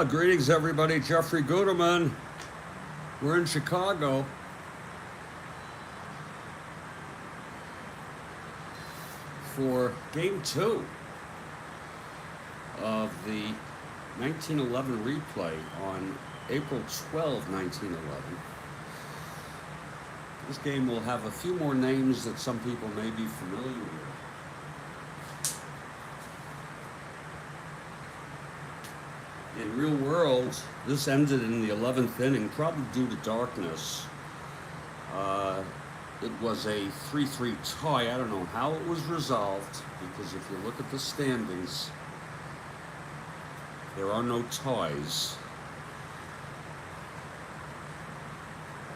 Greetings, everybody. Jeffrey Guterman. We're in Chicago. For Game 2 of the 1911 replay on April 12, 1911. This game will have a few more names that some people may be familiar with. In real world, this ended in the 11th inning, probably due to darkness. It was a 3-3 tie. I don't know how it was resolved, because if you look at the standings, there are no ties.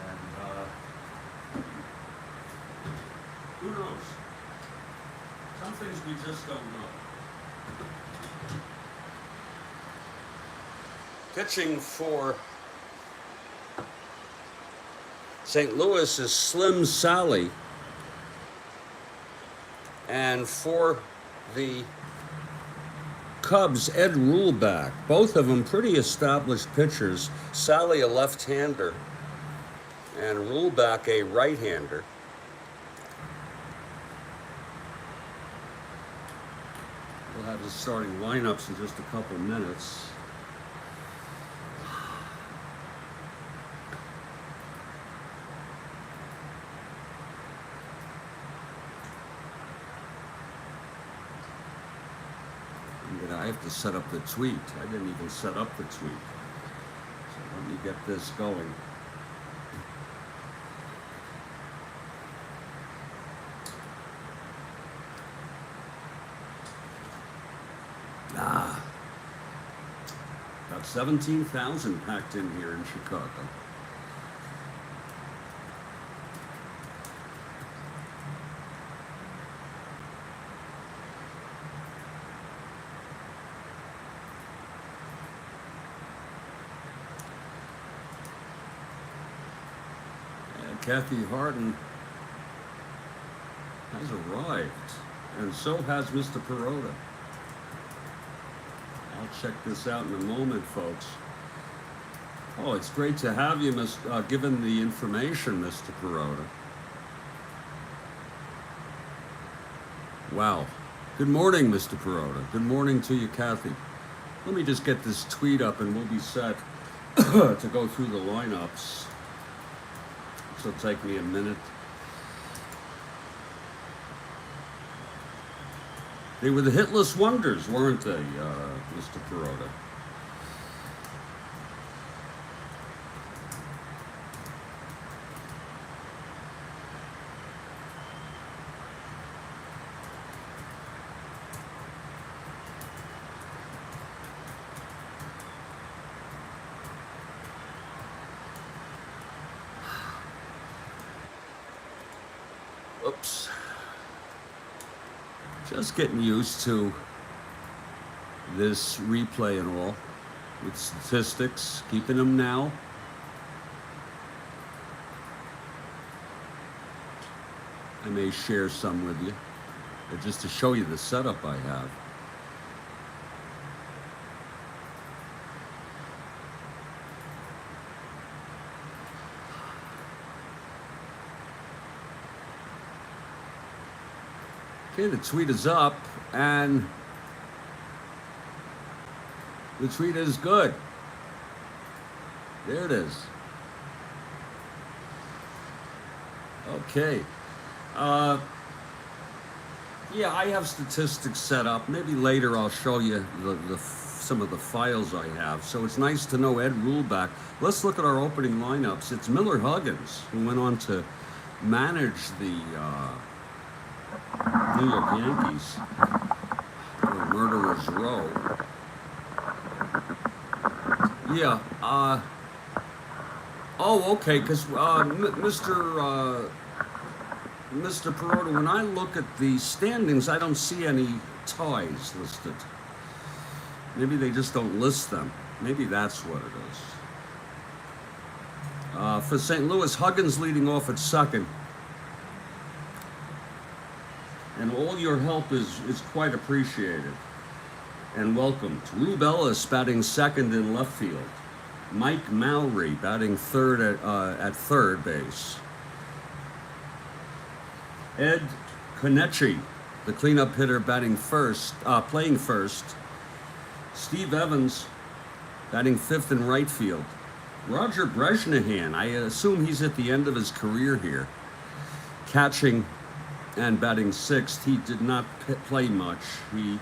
And who knows? Some things we just don't know. Pitching for St. Louis is Slim Sallee, and for the Cubs, Ed Reulbach. Both of them pretty established pitchers. Sallee, a left-hander, and Reulbach, a right-hander. We'll have the starting lineups in just a couple minutes. I have to set up the tweet. I didn't even set up the tweet. So let me get this going. About 17,000 packed in here in Chicago. Kathy Harden has arrived, and so has Mr. Perota. I'll check this out in a moment, folks. Oh, it's great to have you, given the information, Mr. Perota. Wow. Good morning, Mr. Perota. Good morning to you, Kathy. Let me just get this tweet up, and we'll be set to go through the lineups. This will take me a minute. They were the hitless wonders, weren't they, Mr. Perota? Oops. Just getting used to this replay and all, with statistics, keeping them now. I may share some with you, but just to show you the setup I have. Okay, the tweet is up, and the tweet is good. There it is. Okay. Yeah, I have statistics set up. Maybe later I'll show you some of the files I have. So it's nice to know Ed Reulbach. Let's look at our opening lineups. It's Miller Huggins, who went on to manage the New York Yankees, Murderer's Row. Yeah, oh, okay, because Mr. Perota, when I look at the standings, I don't see any ties listed. Maybe they just don't list them. Maybe that's what it is. For St. Louis, Huggins leading off at second. And all your help is quite appreciated. and welcomed. Reulbach batting second in left field. Mike Mowry batting third at third base. Ed Konecny, the cleanup hitter, batting first, playing first. Steve Evans batting fifth in right field. Roger Bresnahan, I assume he's at the end of his career here, catching and batting sixth. He did not play much. He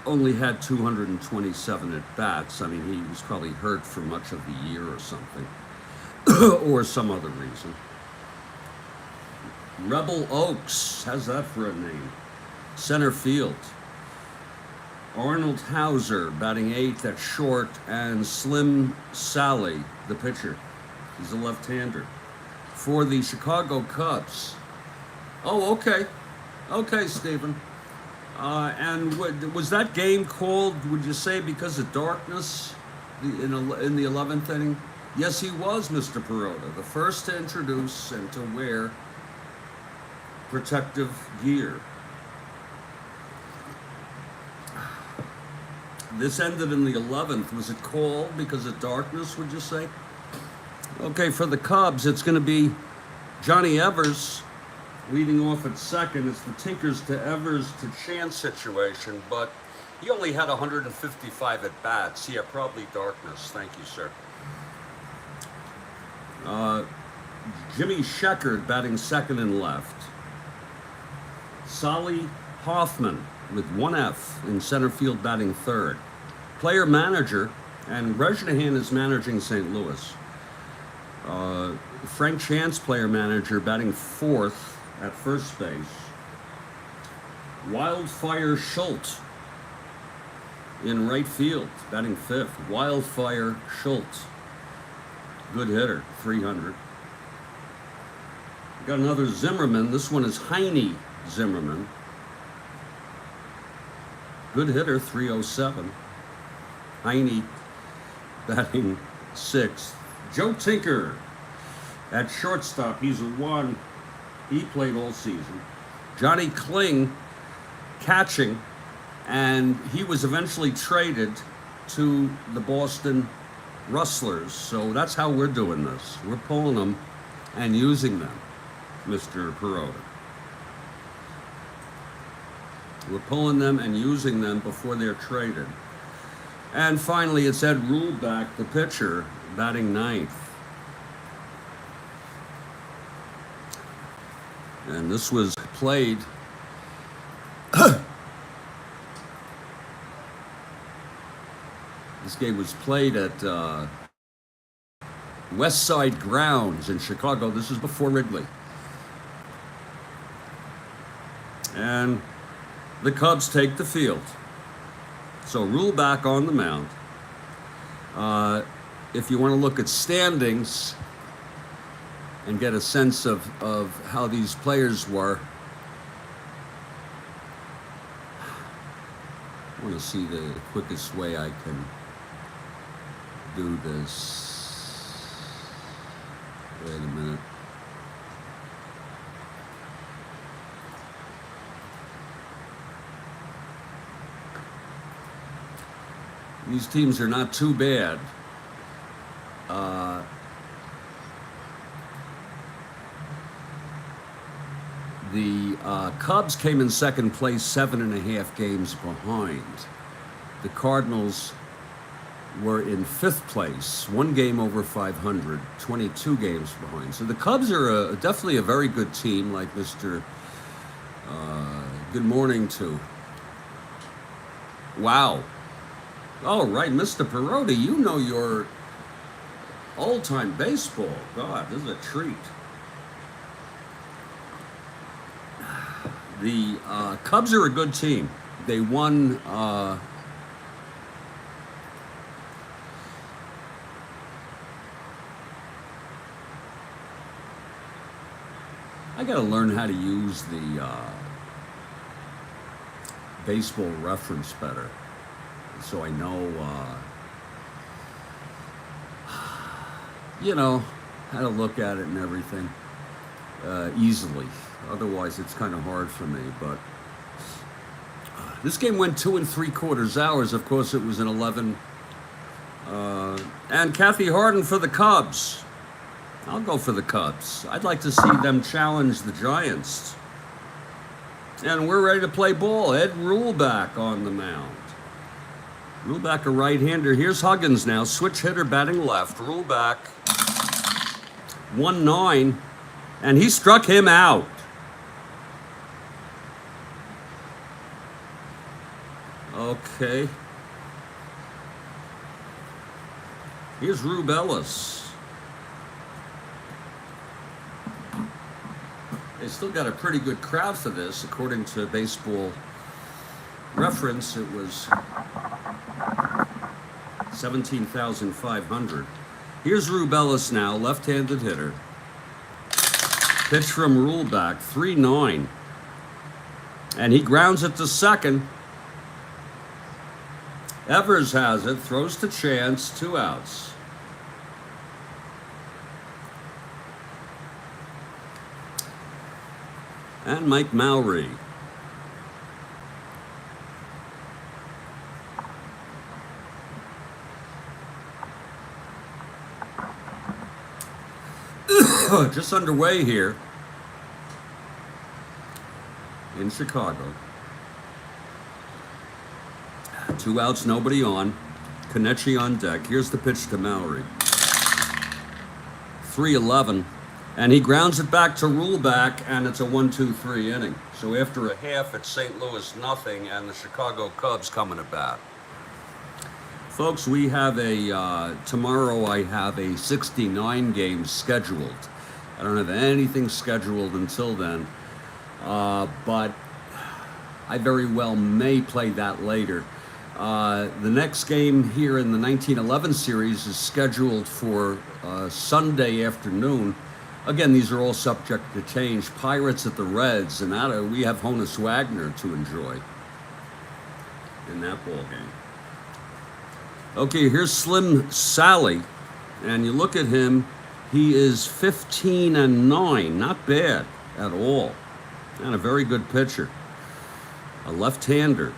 only had 227 at bats. I mean, he was probably hurt for much of the year or something, or some other reason. Rebel Oaks, how's that for a name? Center field. Arnold Hauser batting eighth at short, and Slim Sallee, the pitcher. He's a left-hander. For the Chicago Cubs. Oh, okay. Okay, Stephen. And was that game called, would you say, because of darkness in the 11th inning? Yes, he was, Mr. Perota, the first to introduce and to wear protective gear. This ended in the 11th. Was it called because of darkness, would you say? Okay, for the Cubs, it's going to be Johnny Evers leading off at second. It's the Tinkers to Evers to Chance situation, but he only had 155 at bats. Yeah, probably darkness. Thank you, sir. Jimmy Sheckard batting second and left. Sallee Hoffman with one F in center field batting third. Player manager, and Bresnahan is managing St. Louis. Frank Chance, player manager, batting fourth at first base. Wildfire Schultz in right field, batting fifth. Wildfire Schultz, good hitter, 300. Got another Zimmerman. This one is Heine Zimmerman. Good hitter, 307. Heine batting sixth. Joe Tinker at shortstop. He's a one. He played all season. Johnny Kling catching, and he was eventually traded to the Boston Rustlers. So that's how we're doing this. We're pulling them and using them, Mr. Perota. We're pulling them and using them before they're traded. And finally, it's Ed Reulbach, the pitcher, batting ninth. And this was played this game was played at West Side Grounds in Chicago. This is before Wrigley. And the Cubs take the field. So Reulbach on the mound. If you want to look at standings and get a sense of how these players were, I want to see the quickest way I can do this. Wait a minute. These teams are not too bad. The Cubs came in second place, 7.5 games behind. The Cardinals were in fifth place, 1 game over 500, 22 games behind. So the Cubs are definitely a very good team, like Mr. Good morning to. Wow. All right, Mr. Perota, you know your old-time baseball. God, this is a treat. The Cubs are a good team. They won I got to learn how to use the baseball reference better, so I know, how to look at it and everything easily. Otherwise, it's kind of hard for me, but This game went 2 3/4 hours. Of course, it was an 11. And Kathy Harden for the Cubs. I'll go for the Cubs. I'd like to see them challenge the Giants. And we're ready to play ball. Ed Reulbach on the mound. Reulbach, a right-hander. Here's Huggins now. Switch hitter batting left. Reulbach, 1-9. And he struck him out. Okay. Here's Rubelis. They still got a pretty good crowd for this. According to Baseball Reference, it was 17,500. Here's Rubelis now, left-handed hitter. Pitch from Reulbach, 3-9. And he grounds it to second. Evers has it, throws to Chance, 2 outs. And Mike Mowry. Just underway here in Chicago. 2 outs, nobody on. Kenichi on deck. Here's the pitch to Mowry. 3-11. And he grounds it back to Reulbach, and it's a 1-2-3 inning. So after a half, it's St. Louis nothing, and the Chicago Cubs coming to bat. Folks, we have tomorrow I have a 69 game scheduled. I don't have anything scheduled until then, but I very well may play that later. The next game here in the 1911 series is scheduled for Sunday afternoon. Again, these are all subject to change. Pirates at the Reds, and we have Honus Wagner to enjoy in that ball game. Okay, here's Slim Sallee, and you look at him, he is 15-9, not bad at all, and a very good pitcher, a left-hander.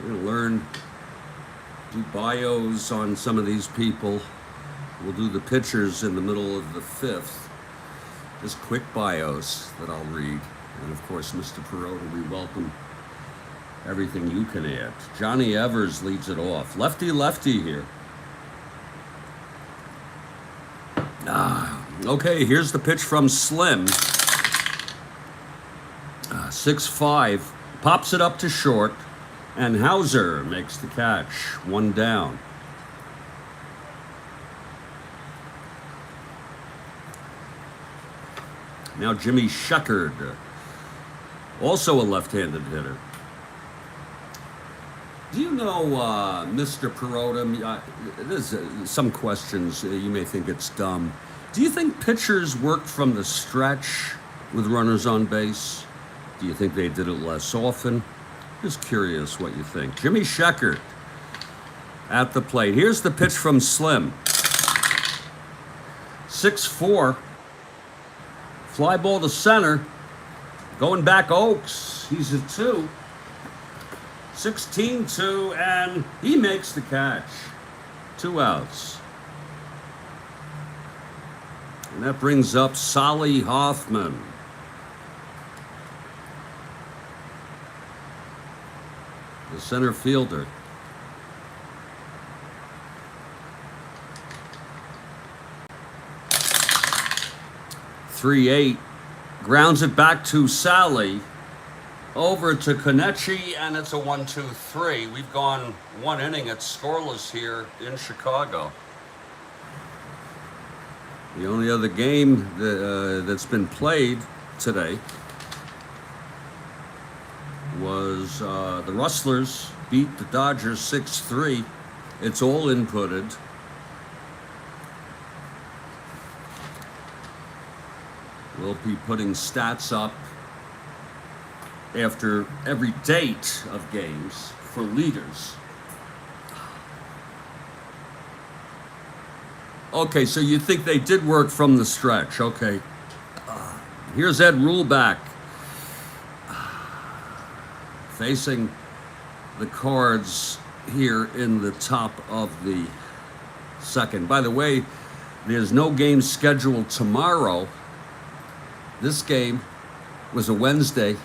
We're going to learn, do bios on some of these people. We'll do the pitchers in the middle of the 5th. Just quick bios that I'll read. And of course, Mr. Perota, we welcome everything you can add. Johnny Evers leads it off. Lefty here. Okay, here's the pitch from Slim. 6-5. Pops it up to short. And Hauser makes the catch. 1 down. Now Jimmy Sheckard, also a left-handed hitter. Do you know, Mr. Perota, there's some questions, you may think it's dumb. Do you think pitchers work from the stretch with runners on base? Do you think they did it less often? Just curious what you think. Jimmy Sheckard at the plate. Here's the pitch from Slim. 6-4. Fly ball to center. Going back Oaks. He's at 2. 16-2, and he makes the catch. 2 outs. And that brings up Sallee Hoffman. The center fielder. 3-8. Grounds it back to Sallee. Over to Kenichi, and it's a 1-2-3. We've gone 1 inning. It's scoreless here in Chicago. The only other game that's been played today was the Rustlers beat the Dodgers 6-3. It's all inputted. We'll be putting stats up after every date of games for leaders. Okay, so you think they did work from the stretch. Okay. Here's Ed Reulbach. facing the Cards here in the top of the second. By the way, there's no game scheduled tomorrow. This game was a Wednesday.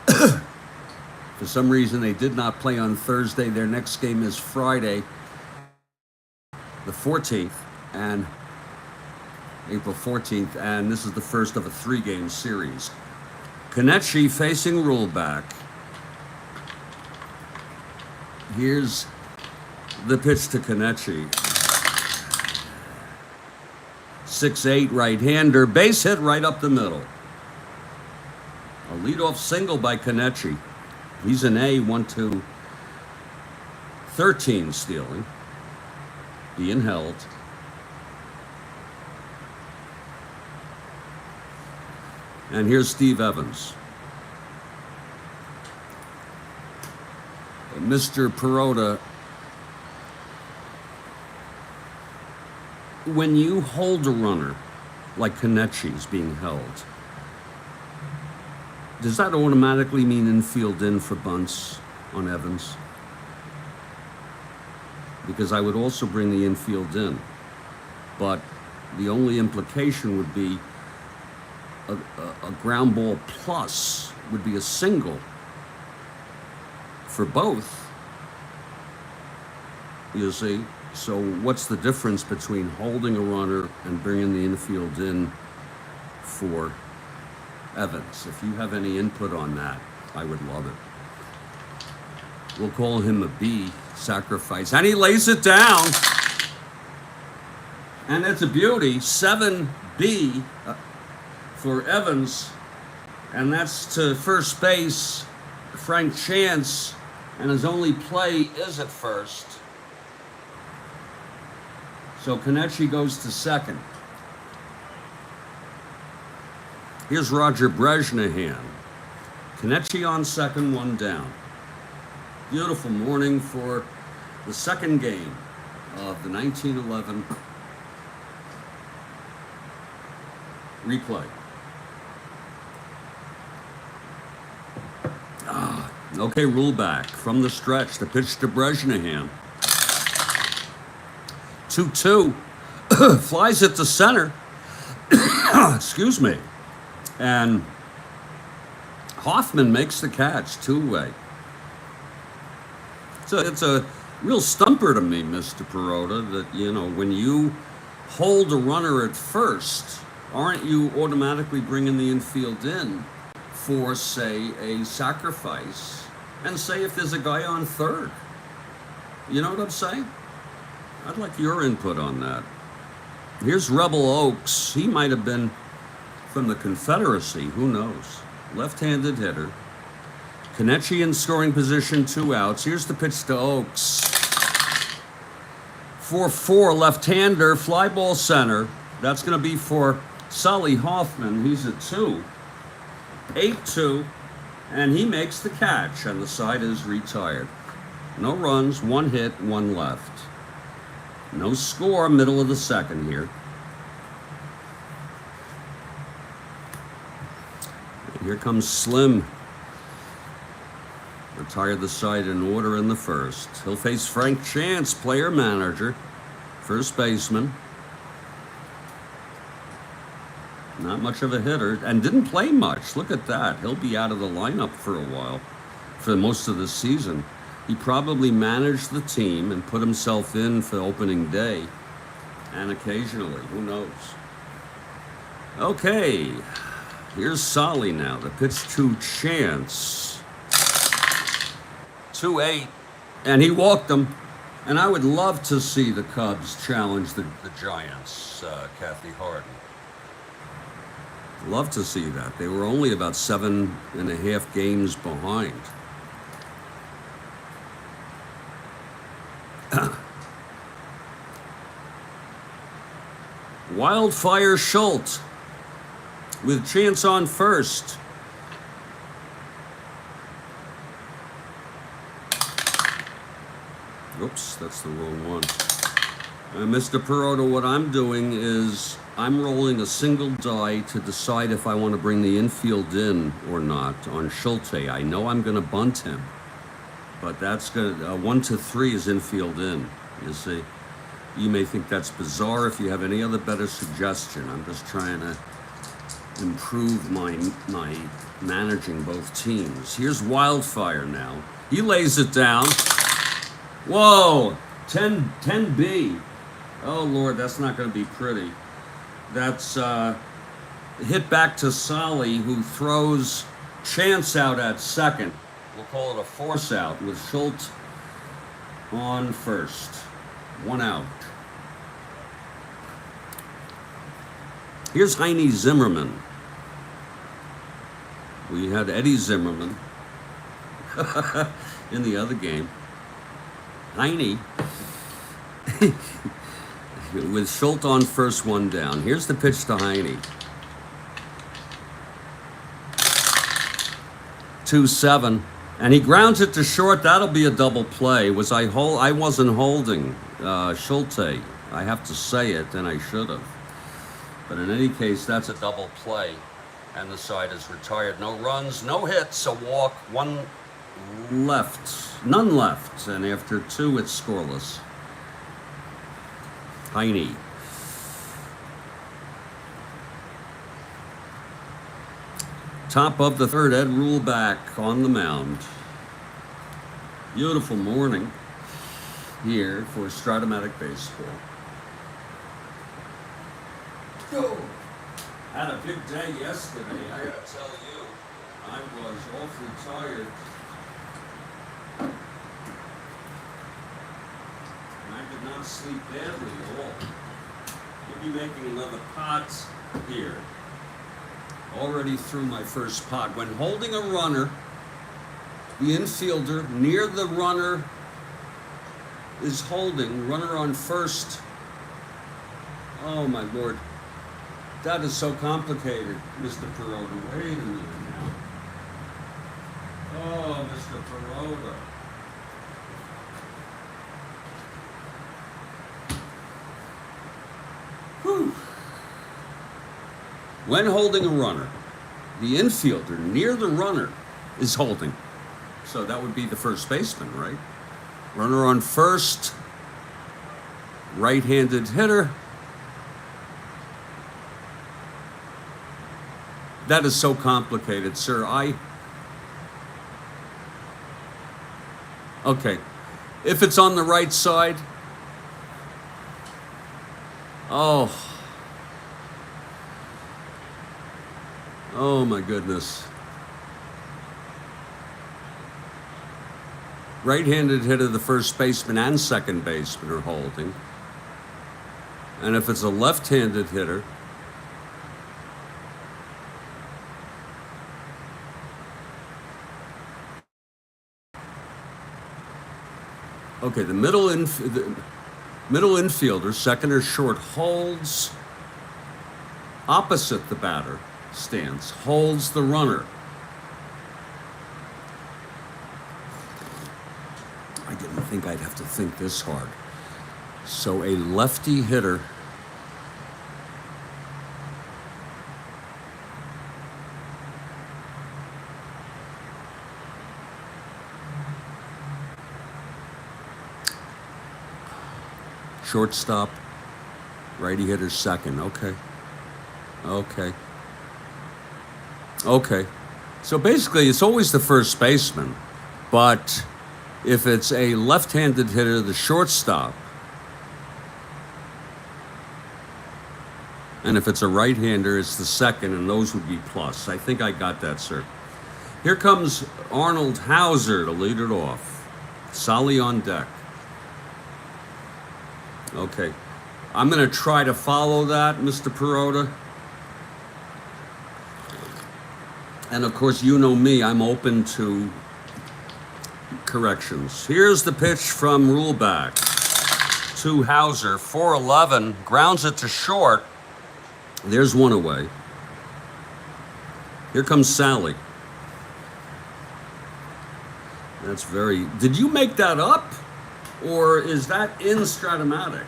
For some reason, they did not play on Thursday. Their next game is Friday, the 14th, and April 14th, and this is the first of a 3-game series. Kenichi facing Reulbach. Here's the pitch to Kenichi. 6'8" right-hander, base hit right up the middle. A leadoff single by Kenichi. He's an A, 1-2, 13 stealing, being held. And here's Steve Evans. Mr. Perota, when you hold a runner like Kenichi's being held, does that automatically mean infield in for bunts on Evans? Because I would also bring the infield in, but the only implication would be a ground ball plus would be a single for both, you see. So what's the difference between holding a runner and bringing the infield in for Evans? If you have any input on that, I would love it. We'll call him a B, sacrifice. And he lays it down. And it's a beauty. 7B for Evans. And that's to first base, Frank Chance. And his only play is at first. So Kenichi goes to second. Here's Roger Brezhnehan. Kenichi on second, 1 down. Beautiful morning for the second game of the 1911 replay. Okay, Reulbach from the stretch. The pitch to Brezhnehan. 2-2. Flies it to center. Excuse me. And Hoffman makes the catch, 2-way. So it's a real stumper to me, Mr. Perota, that, you know, when you hold a runner at first, aren't you automatically bringing the infield in for, say, a sacrifice? And say if there's a guy on third. You know what I'm saying? I'd like your input on that. Here's Rebel Oaks. He might have been from the Confederacy. Who knows? Left-handed hitter. Kenichi in scoring position, 2 outs. Here's the pitch to Oaks. 4-4 left-hander, fly ball center. That's going to be for Sallee Hoffman. He's at 2. 8-2. And he makes the catch, and the side is retired. No runs, 1 hit, 1 left. No score, middle of the second here. And here comes Slim. Retired the side in order in the first. He'll face Frank Chance, player manager, first baseman. Not much of a hitter, and didn't play much. Look at that. He'll be out of the lineup for a while, for most of the season. He probably managed the team and put himself in for opening day, and occasionally, who knows. Okay, here's Sallee now. The pitch to Chance. 2-8, and he walked them. And I would love to see the Cubs challenge the Giants, Kathy Harden. Love to see that. They were only about 7.5 games behind. Wildfire Schultz with Chance on first. Oops, that's the wrong one. Mr. Perota, what I'm doing is I'm rolling a single die to decide if I want to bring the infield in or not on Schulte. I know I'm going to bunt him, but that's going to 1 to 3 is infield in. You see, you may think that's bizarre. If you have any other better suggestion, I'm just trying to improve my managing both teams. Here's Wildfire now. He lays it down. Whoa, 10B. Oh Lord, that's not going to be pretty. That's hit back to Sallee, who throws Chance out at second. We'll call it a force out with Schultz on first. 1 out. Here's Heine Zimmerman. We had Eddie Zimmerman in the other game. Heine with Schultz on first, 1 down. Here's the pitch to Heine. 2-7, and he grounds it to short. That'll be a double play. I wasn't holding Schulte. I have to say it, and I should have. But in any case, that's a double play, and the side is retired. No runs, no hits, a walk, 1 left, none left, and after 2, it's scoreless. Heine. Top of the 3rd, Ed Reulbach on the mound. Beautiful morning here for Strat-O-Matic baseball. Oh, had a big day yesterday, I gotta tell you. I was awfully tired. I did not sleep badly at all. We'll be making another pot here. Already threw my first pot. When holding a runner, the infielder near the runner is holding, runner on first. Oh my Lord. That is so complicated, Mr. Perota. Wait a minute now. Oh, Mr. Perota. Whew. When holding a runner, the infielder near the runner is holding. So that would be the first baseman, right? Runner on first, right-handed hitter. That is so complicated, sir. Okay. If it's on the right side, oh my goodness. Right-handed hitter, the first baseman and second baseman are holding. And if it's a left-handed hitter, okay, the middle infielder, second or short, holds opposite the batter stance, holds the runner. I didn't think I'd have to think this hard. So a lefty hitter shortstop, righty hitter second. Okay. So basically, it's always the first baseman, but if it's a left-handed hitter, the shortstop, and if it's a right-hander, it's the second, and those would be plus. I think I got that, sir. Here comes Arnold Hauser to lead it off. Sallee on deck. Okay. I'm going to try to follow that, Mr. Perota. And of course, you know me, I'm open to corrections. Here's the pitch from Reulbach to Hauser, 4-11, grounds it to short. There's 1 away. Here comes Sallee. That's very... Did you make that up? Or is that in Strat-O-Matic?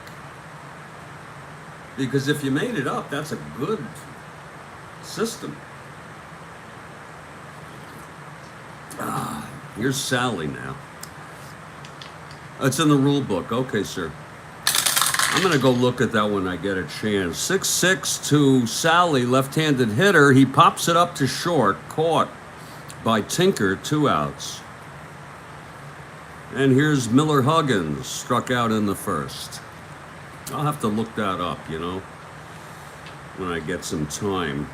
Because if you made it up, that's a good system. Here's Sallee now. It's in the rule book. Okay, sir. I'm going to go look at that when I get a chance. 6-6 to Sallee, left-handed hitter. He pops it up to short. Caught by Tinker, 2 outs. And here's Miller Huggins, struck out in the first. I'll have to look that up, you know, when I get some time.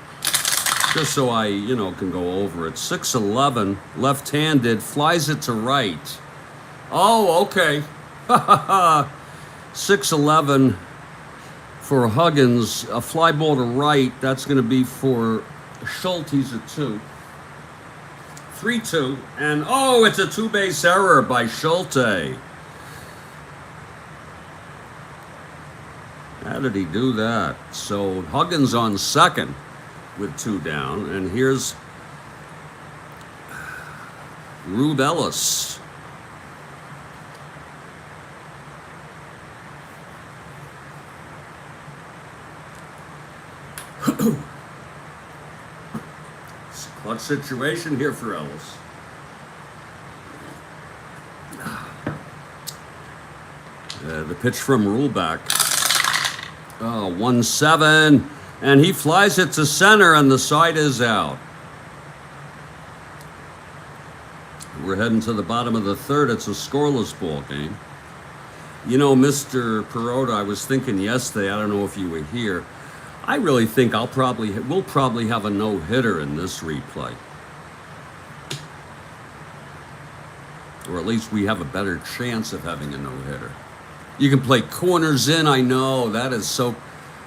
Just so I, you know, can go over it. 6-11, left-handed, flies it to right. Oh, okay. 6-11 for Huggins, a fly ball to right. That's going to be for Schultz. He's a 2. 3-2, and oh, it's a 2-base error by Schultz. How did he do that? So Huggins on second with 2 down, and here's Reulbach. Clutch situation here for Ellis. The pitch from Reulbach. Oh, 1-7. And he flies it to center, and the side is out. We're heading to the bottom of the third. It's a scoreless ball game. You know, Mr. Perota, I was thinking yesterday, I don't know if you were here, I really think we'll probably have a no-hitter in this replay. Or at least we have a better chance of having a no-hitter. You can play corners in, I know, that is so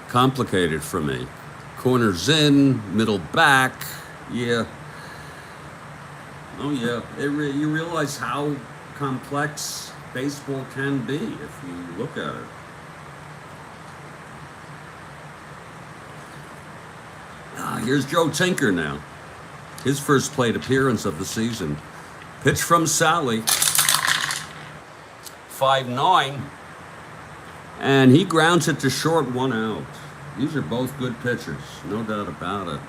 complicated for me. Corners in, middle back, yeah. Oh yeah, you realize how complex baseball can be if you look at it. Here's Joe Tinker now. His first plate appearance of the season. Pitch from Sallee. 5-9. And he grounds it to short, 1 out. These are both good pitchers, no doubt about it.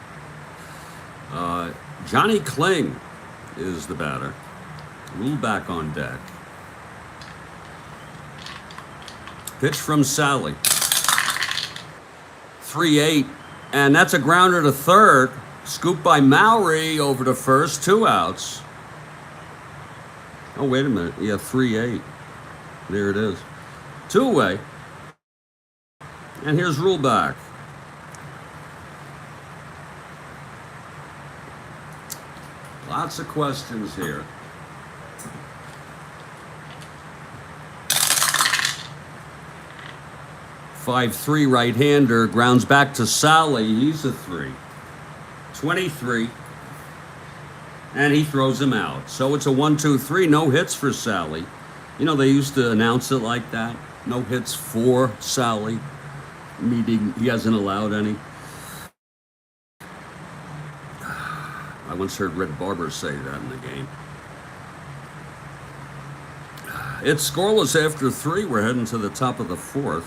Johnny Kling is the batter. Reulbach on deck. Pitch from Sallee. 3-8. And that's a grounder to third. Scooped by Mowry over to first. 2 outs. Oh, wait a minute. Yeah, 3-8. There it is. 2 away. And here's Reulbach. Lots of questions here. .53 right-hander, grounds back to Sallee. He's a 3. 23. And he throws him out. So it's a 1-2-3. No hits for Sallee. You know, they used to announce it like that. No hits for Sallee. Meaning he hasn't allowed any. I once heard Red Barber say that in the game. It's scoreless after 3. We're heading to the top of the 4th.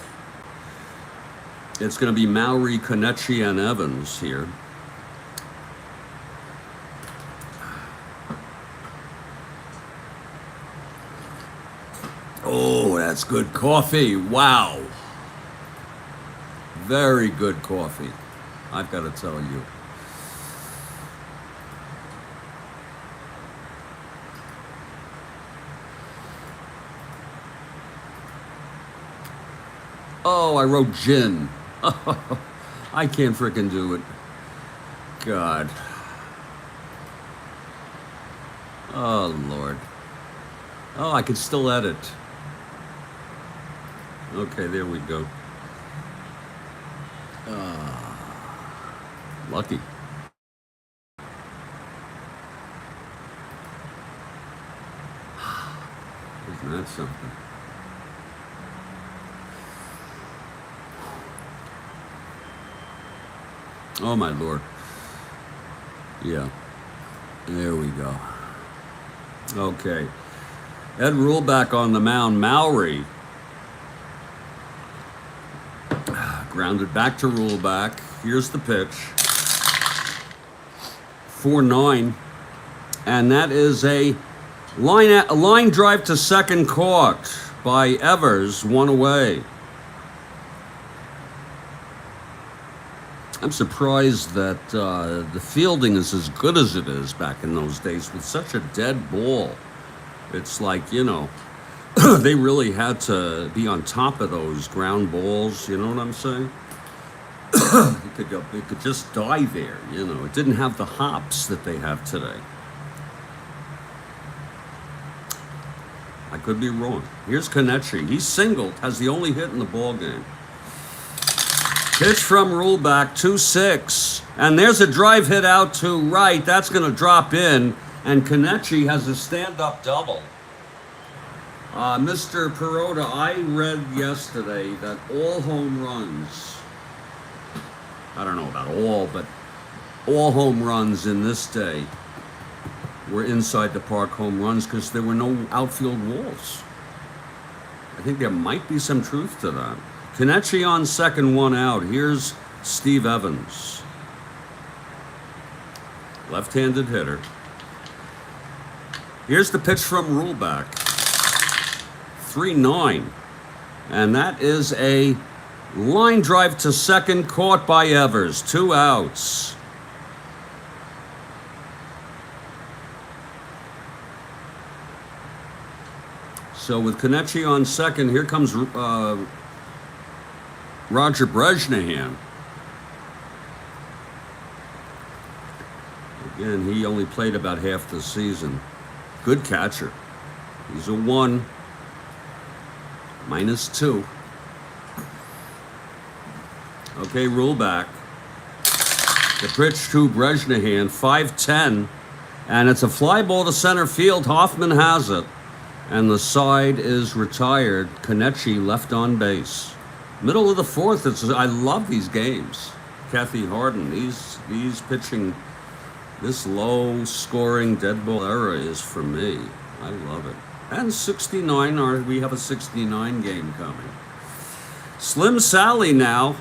It's going to be Mowry, Konieczny, and Evans here. Oh, that's good coffee. Wow. Very good coffee, I've got to tell you. Oh, I wrote gin. I can't frickin' do it. God. Oh, Lord. Oh, I can still edit. Okay, there we go. Lucky. Isn't that something? Oh, my Lord. Yeah. There we go. Okay. Ed Reulbach on the mound. Mowry Grounded back to Reulbach. Here's the pitch. 4-9. And that is a line drive to second caught by Evers, one away. I'm surprised that the fielding is as good as it is back in those days with such a dead ball. It's like, you know, they really had to be on top of those ground balls, you know what I'm saying? It could just die there, you know. It didn't have the hops that they have today. I could be wrong. Here's Kenichi. He's singled, has the only hit in the ball game. Pitch from Reulbach, 2-6. And there's a drive hit out to right. That's going to drop in. And Kenichi has a stand-up double. Mr. Perota, I read yesterday that all home runs, I don't know about all, but all home runs in this day were inside the park home runs because there were no outfield walls. I think there might be some truth to that. Kenichi on second, one out. Here's Steve Evans. Left-handed hitter. Here's the pitch from Reulbach. 3-9. And that is a line drive to second caught by Evers. 2 outs. So with Kenichi on second, here comes Roger Brezhnehan. Again, he only played about half the season. Good catcher. He's a 1. -2. Okay, Reulbach. The pitch to Brezhnehan, 5-10. And it's a fly ball to center field. Hoffman has it. And the side is retired. Kenichi left on base. Middle of the fourth. I love these games. Kathy Harden. These pitching, this low scoring dead ball era is for me. I love it. And 69, we have a 69 game coming. Slim Sallee now.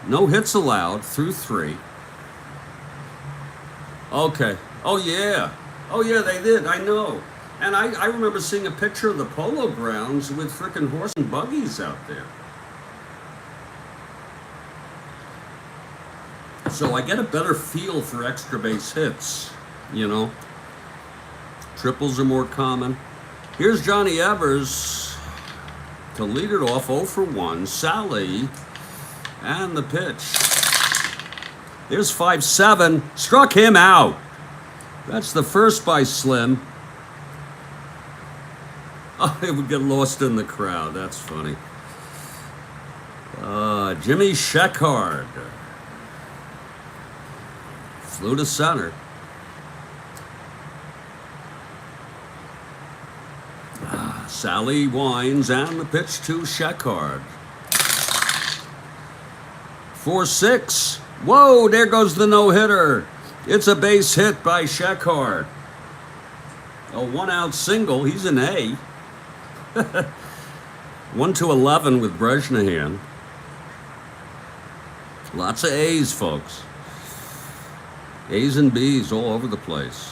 No hits allowed through 3. Okay. Oh, yeah. Oh, yeah, they did. I know. And I remember seeing a picture of the Polo Grounds with frickin' horse and buggies out there. So I get a better feel for extra base hits, you know. Triples are more common. Here's Johnny Evers to lead it off, 0 for 1. Sallee, and the pitch. There's 5-7. Struck him out. That's the first by Slim. Oh, it would get lost in the crowd. That's funny. Jimmy Sheckard. Flew to center. Sallee winds, and the pitch to Sheckard. 4-6. Whoa, there goes the no-hitter. It's a base hit by Sheckard. A 1-out single. He's an A. 1-11 with Brezhnehan. Lots of A's, folks. A's and B's all over the place.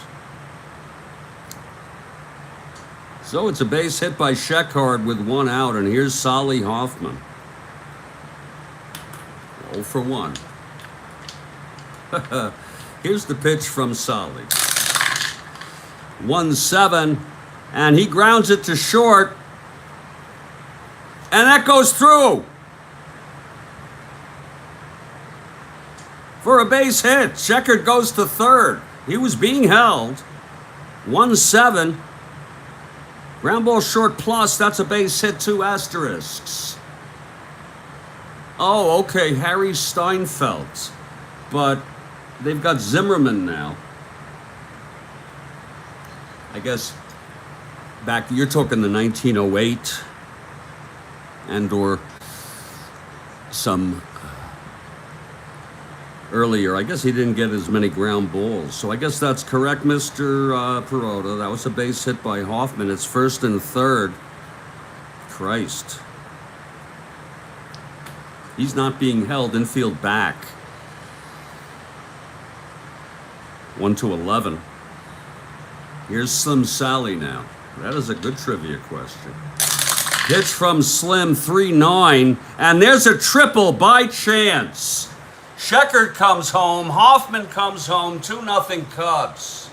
So it's a base hit by Sheckard with 1 out, and here's Sallee Hoffman. 0 for 1. Here's the pitch from Sallee. 1-7, and he grounds it to short, and that goes through for a base hit. Sheckard goes to third. He was being held. 1-7. Ground ball short plus. That's a base hit, 2 asterisks. Oh, okay, Harry Steinfeld. But they've got Zimmerman now. I guess back, you're talking the 1908 and or some earlier. I guess he didn't get as many ground balls. So I guess that's correct, Mr. Perota. That was a base hit by Hoffman. It's first and third. Christ. He's not being held. Infield back. 1-11. Here's Slim Sallee now. That is a good trivia question. Pitch from Slim, 3-9. And there's a triple by chance. Scheckert comes home. Hoffman comes home. 2-0 Cubs.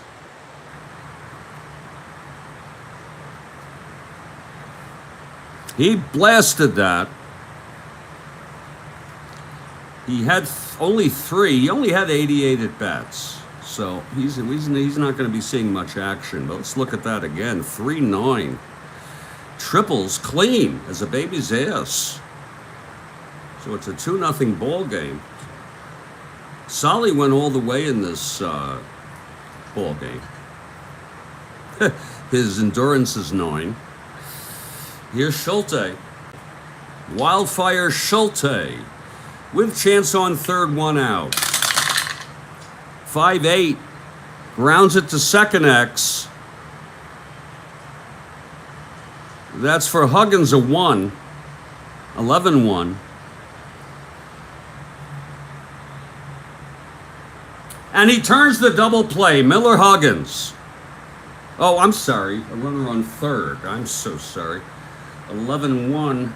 He blasted that. He had only 3. He only had 88 at bats. So he's not going to be seeing much action. But let's look at that again. 3-9. Triples clean as a baby's ass. So it's a 2-0 ball game. Sallee went all the way in this ball game. His endurance is 9. Here's Schulte. Wildfire Schulte. With chance on third, 1 out. 5-8. Grounds it to second X. That's for Huggins, a 1. 11-1. And he turns the double play. Miller Huggins. Oh, I'm sorry. A runner on third. I'm so sorry. 11-1.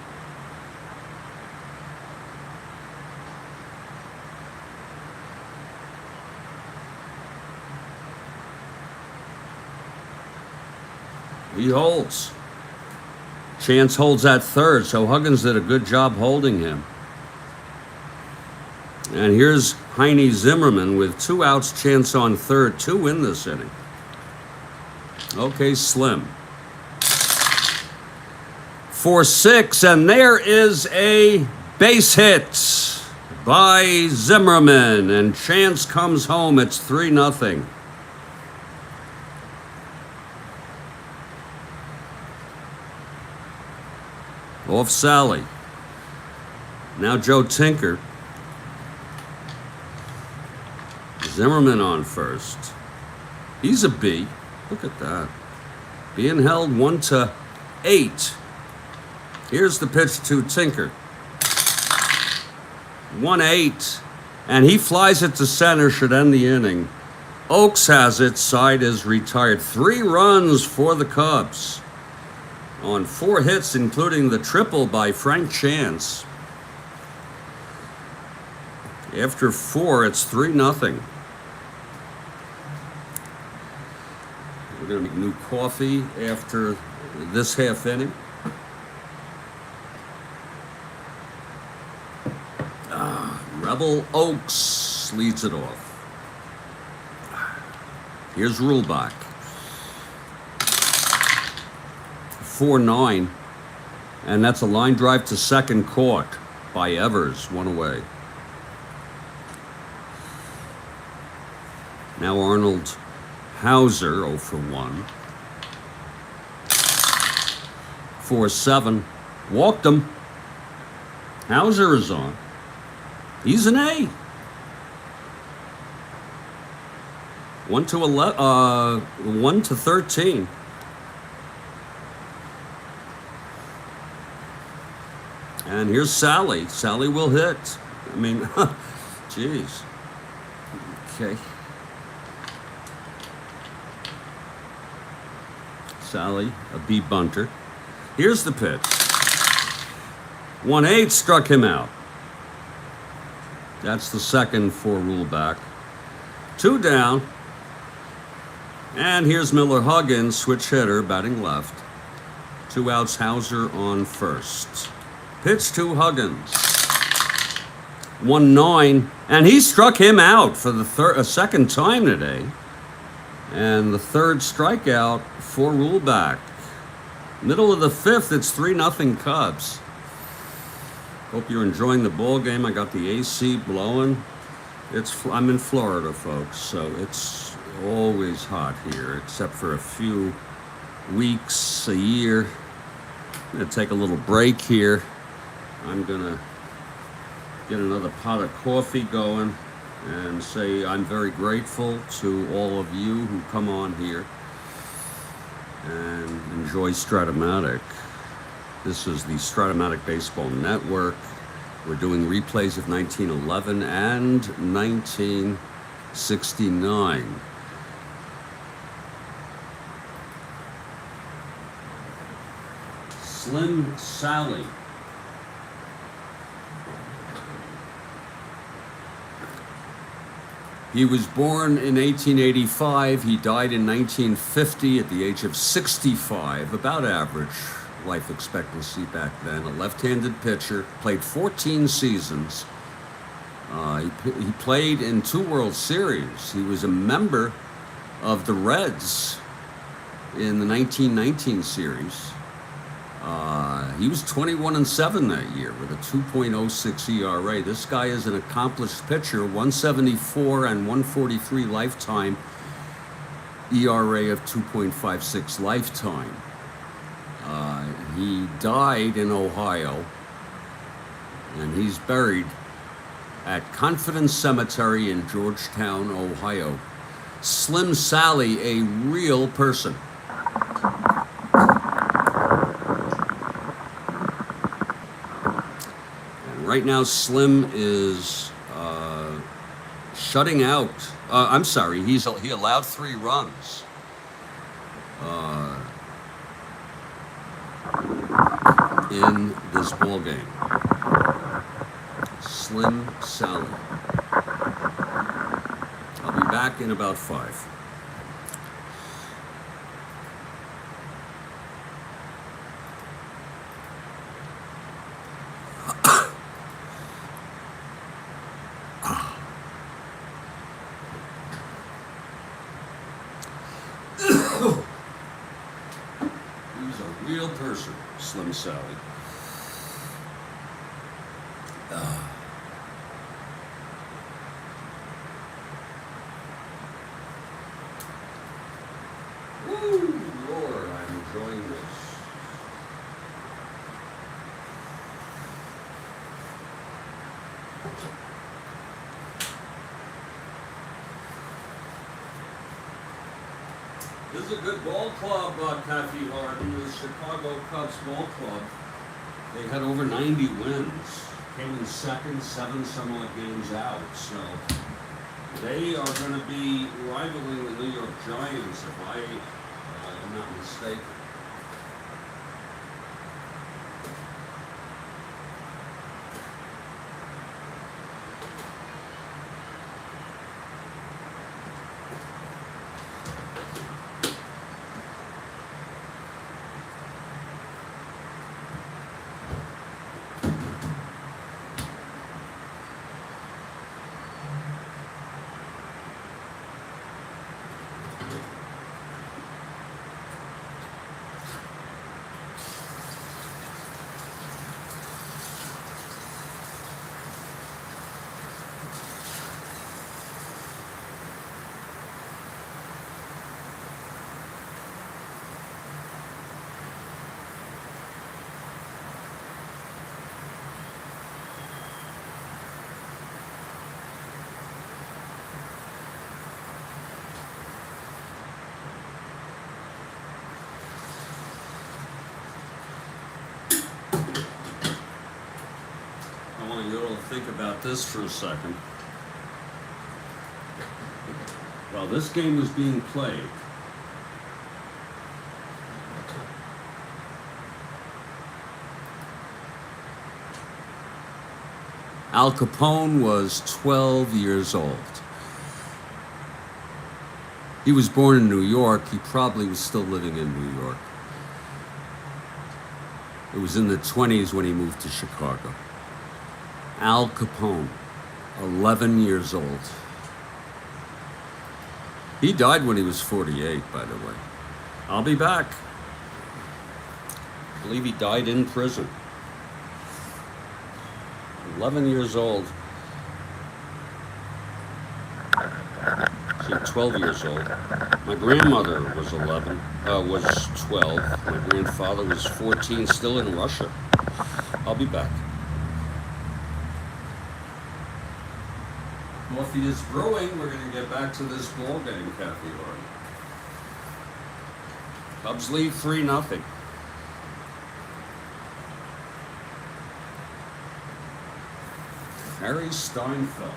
He holds. Chance holds at third, so Huggins did a good job holding him. And here's Heine Zimmerman with 2 outs, Chance on third, 2 in this inning. Okay, Slim. 4-6, and there is a base hit by Zimmerman, and Chance comes home. It's 3-0. Off Sallee. Now Joe Tinker. Zimmerman on first. He's a B. Look at that. Being held 1-8. Here's the pitch to Tinker. 1-8. And he flies it to center, should end the inning. Oaks has it. Side is retired. 3 runs for the Cubs on 4 hits, including the triple by Frank Chance. After 4, it's 3-0. We're going to make new coffee after this half inning. Rebel Oaks leads it off. Here's Reulbach. 4-9, and that's a line drive to second, caught by Evers, 1 away. Now Arnold Hauser, 0 for 1. 4-7, walked him. Hauser is on. He's an A. 1-13. And here's Sallee. Sallee will hit. I mean, jeez. Okay. Sallee, a B bunter. Here's the pitch. 1-8 struck him out. That's the second for Reulbach. 2 down. And here's Miller Huggins, switch hitter, batting left. 2 outs, Hauser on first. Pitch to Huggins. 1-9, and he struck him out for the second time today. And the third strikeout for Reulbach. Middle of the 5th, it's 3-0 Cubs. Hope you're enjoying the ball game. I got the AC blowing. I'm in Florida, folks, so it's always hot here, except for a few weeks a year. I'm going to take a little break here. I'm going to get another pot of coffee going and say I'm very grateful to all of you who come on here and enjoy Strat-O-Matic. This is the Strat-O-Matic Baseball Network. We're doing replays of 1911 and 1969. Slim Sallee. He was born in 1885. He died in 1950 at the age of 65, about average life expectancy back then. A left-handed pitcher, played 14 seasons. He played in 2 World Series. He was a member of the Reds in the 1919 series. He was 21-7 that year with a 2.06 ERA. This guy is an accomplished pitcher, 174 and 143 lifetime, ERA of 2.56 lifetime. He died in Ohio, and he's buried at Confidence Cemetery in Georgetown, Ohio. Slim Sallee, a real person. Right now, Slim is shutting out. I'm sorry, he allowed 3 runs. In this ball game. Slim Sallee. I'll be back in about 5. Real person, Slim Sallee. Woo, Lord, I'm enjoying this. This is a good ball club, Kathy Harden, the Chicago Cubs ball club. They had over 90 wins, came in second, 7 some odd games out. So they are going to be rivaling the New York Giants, if I am not mistaken. I want you all to think about this for a second. While this game was being played, Al Capone was 12 years old. He was born in New York. He probably was still living in New York. It was in the 20s when he moved to Chicago. Al Capone, 11 years old. He died when he was 48, by the way. I'll be back. I believe he died in prison. 11 years old. See, 12 years old. My grandmother was 11, was 12. My grandfather was 14, still in Russia. I'll be back. Coffee is brewing. We're going to get back to this ball game, Kathy Harden. Cubs lead 3-0. Harry Steinfeld.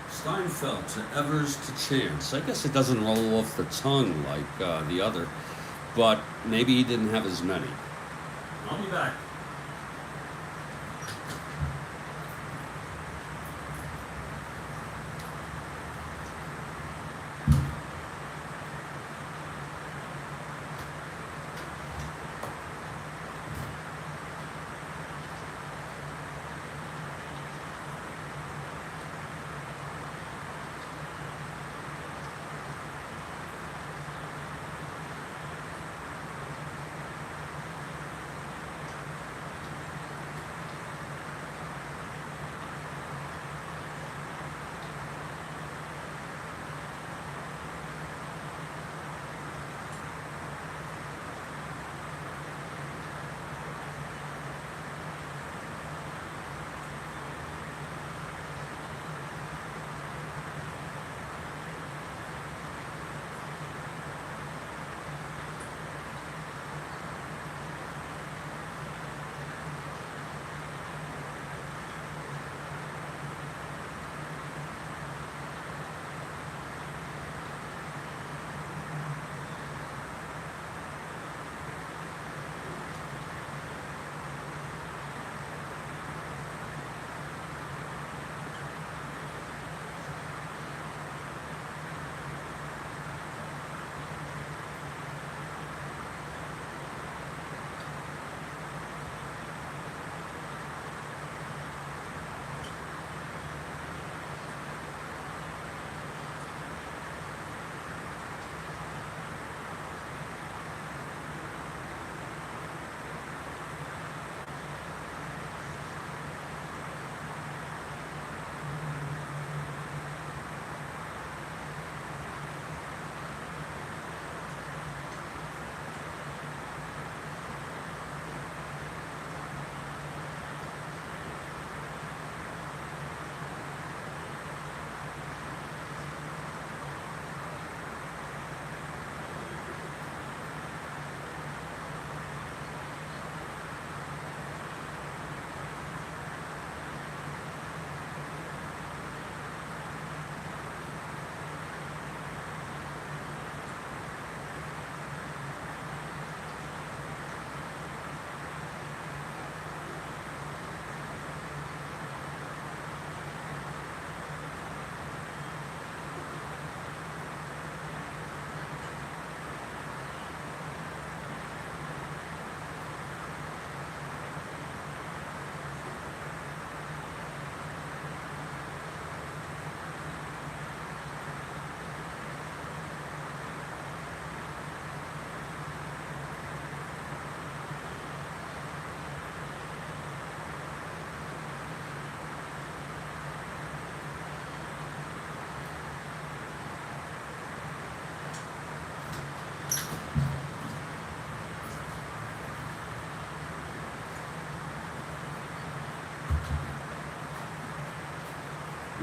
Steinfeld to Evers to Chance. I guess it doesn't roll off the tongue like the other, but maybe he didn't have as many. I'll be back.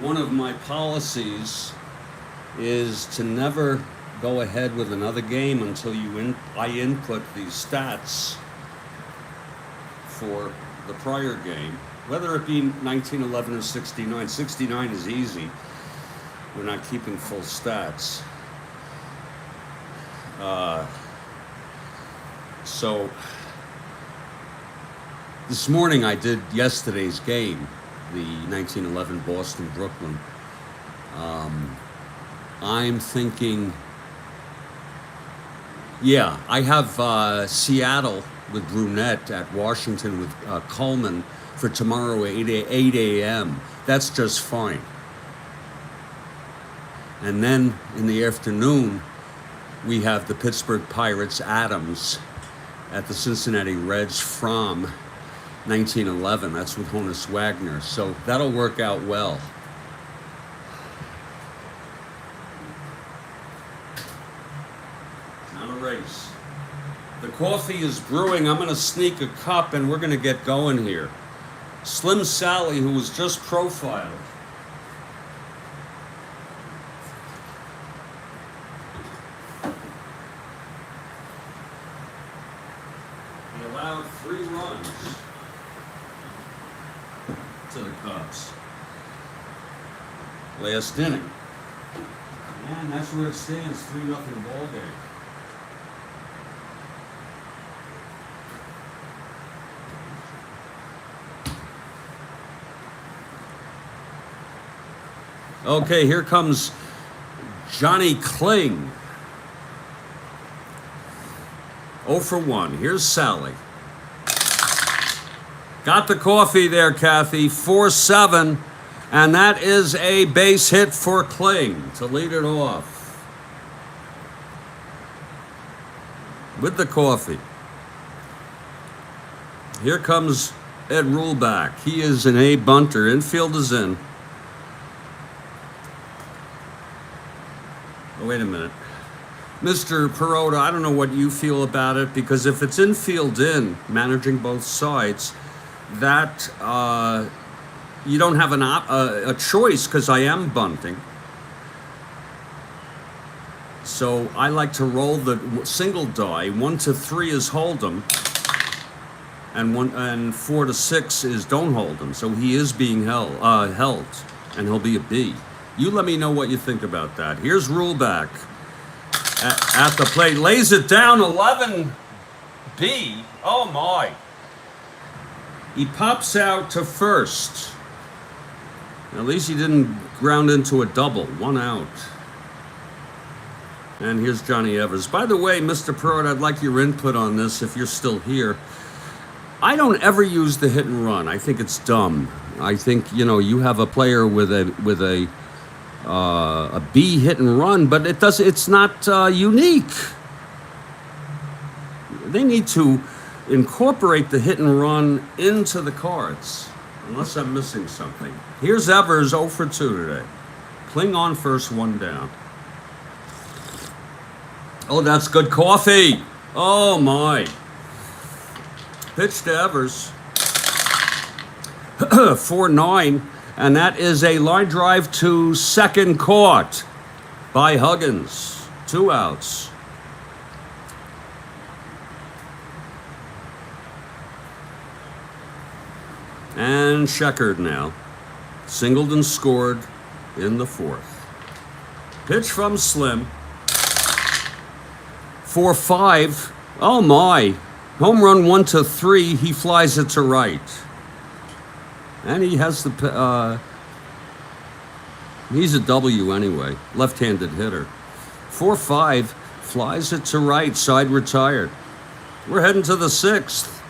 One of my policies is to never go ahead with another game until I input the stats for the prior game, whether it be 1911 or 69. 69 is easy. We're not keeping full stats. So this morning I did yesterday's game, the 1911 Boston-Brooklyn. I'm thinking, yeah, I have Seattle with Brunette at Washington with Coleman for tomorrow at 8 a.m. That's just fine. And then in the afternoon, we have the Pittsburgh Pirates Adams at the Cincinnati Reds from 1911. That's with Honus Wagner. So that'll work out well. Not a race. The coffee is brewing. I'm going to sneak a cup and we're going to get going here. Slim Sallee, who was just profiled. He allowed 3 runs. to the Cubs. Last inning. And that's where it stands, 3-0 ball game. Okay, here comes Johnny Kling. 0 for 1. Here's Sallee. Got the coffee there, Kathy. 4-7. And that is a base hit for Kling to lead it off. With the coffee. Here comes Ed Reulbach. He is an A bunter. Infield is in. Oh, wait a minute. Mr. Perota, I don't know what you feel about it, because if it's infield in, managing both sides, that you don't have a choice, because I am bunting. So I like to roll the single die. 1 to 3 is hold 'em, and 4 to 6 is don't hold 'em. So he is being held, and he'll be a B. You let me know what you think about that. Here's Reulbach at the plate, lays it down, 11B. Oh my! He pops out to first. At least he didn't ground into a double. 1 out. And here's Johnny Evers. By the way, Mr. Perot, I'd like your input on this if you're still here. I don't ever use the hit and run. I think it's dumb. I think, you have a player with a B hit and run, but it's not unique. They need to incorporate the hit and run into the cards, unless I'm missing something. Here's Evers, 0 for 2 today. Kling on first, 1 down. Oh, that's good coffee. Oh my. Pitch to Evers. 4-9. And that is a line drive to second, caught by Huggins. 2 outs. And checkered now. Singled and scored in the 4th. Pitch from Slim. 4-5. Oh my. Home run 1 to 3. He flies it to right. And he has the, he's a W anyway, left-handed hitter. 4-5, flies it to right, side retired. We're heading to the 6th.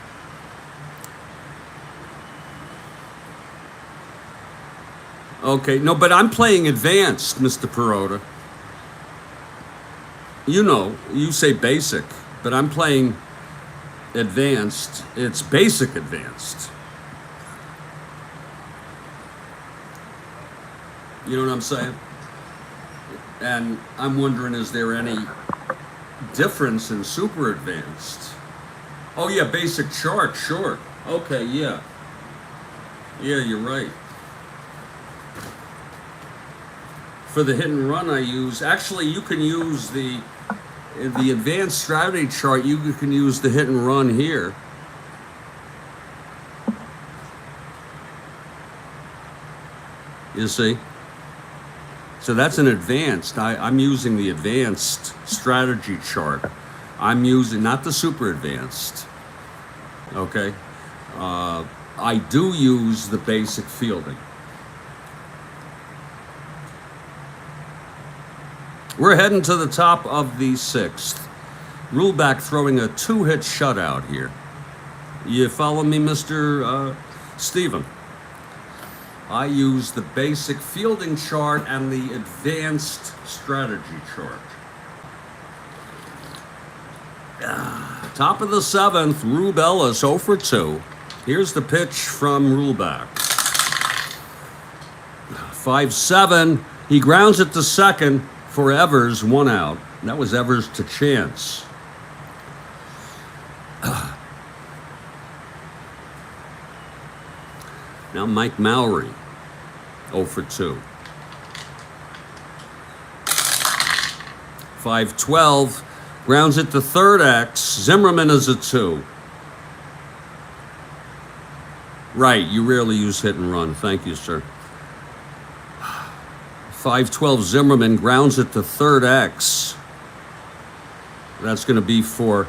Okay, no, but I'm playing advanced, Mr. Perota. You say basic, but I'm playing advanced. It's basic advanced. You know what I'm saying? And I'm wondering, is there any difference in super advanced? Oh yeah, basic chart, sure. Okay, yeah. Yeah, you're right. For the hit and run I use, actually you can use the advanced strategy chart, you can use the hit and run here. You see? So that's an advanced. I'm using the advanced strategy chart. I'm using, not the super advanced. Okay? I do use the basic fielding. We're heading to the top of the 6th. Reulbach throwing a 2-hit shutout here. You follow me, Mr. Steven? I use the basic fielding chart and the advanced strategy chart. Top of the 7th, Rube Ellis, 0 for 2. Here's the pitch from Reulbach. 5-7. He grounds it to second for Evers, 1 out. That was Evers to Chance. Now Mike Mowry, 0 for 2. 5-12, grounds it to third X. Zimmerman is a 2. Right, you rarely use hit and run. Thank you, sir. 512 Zimmerman grounds it to third X. That's going to be for,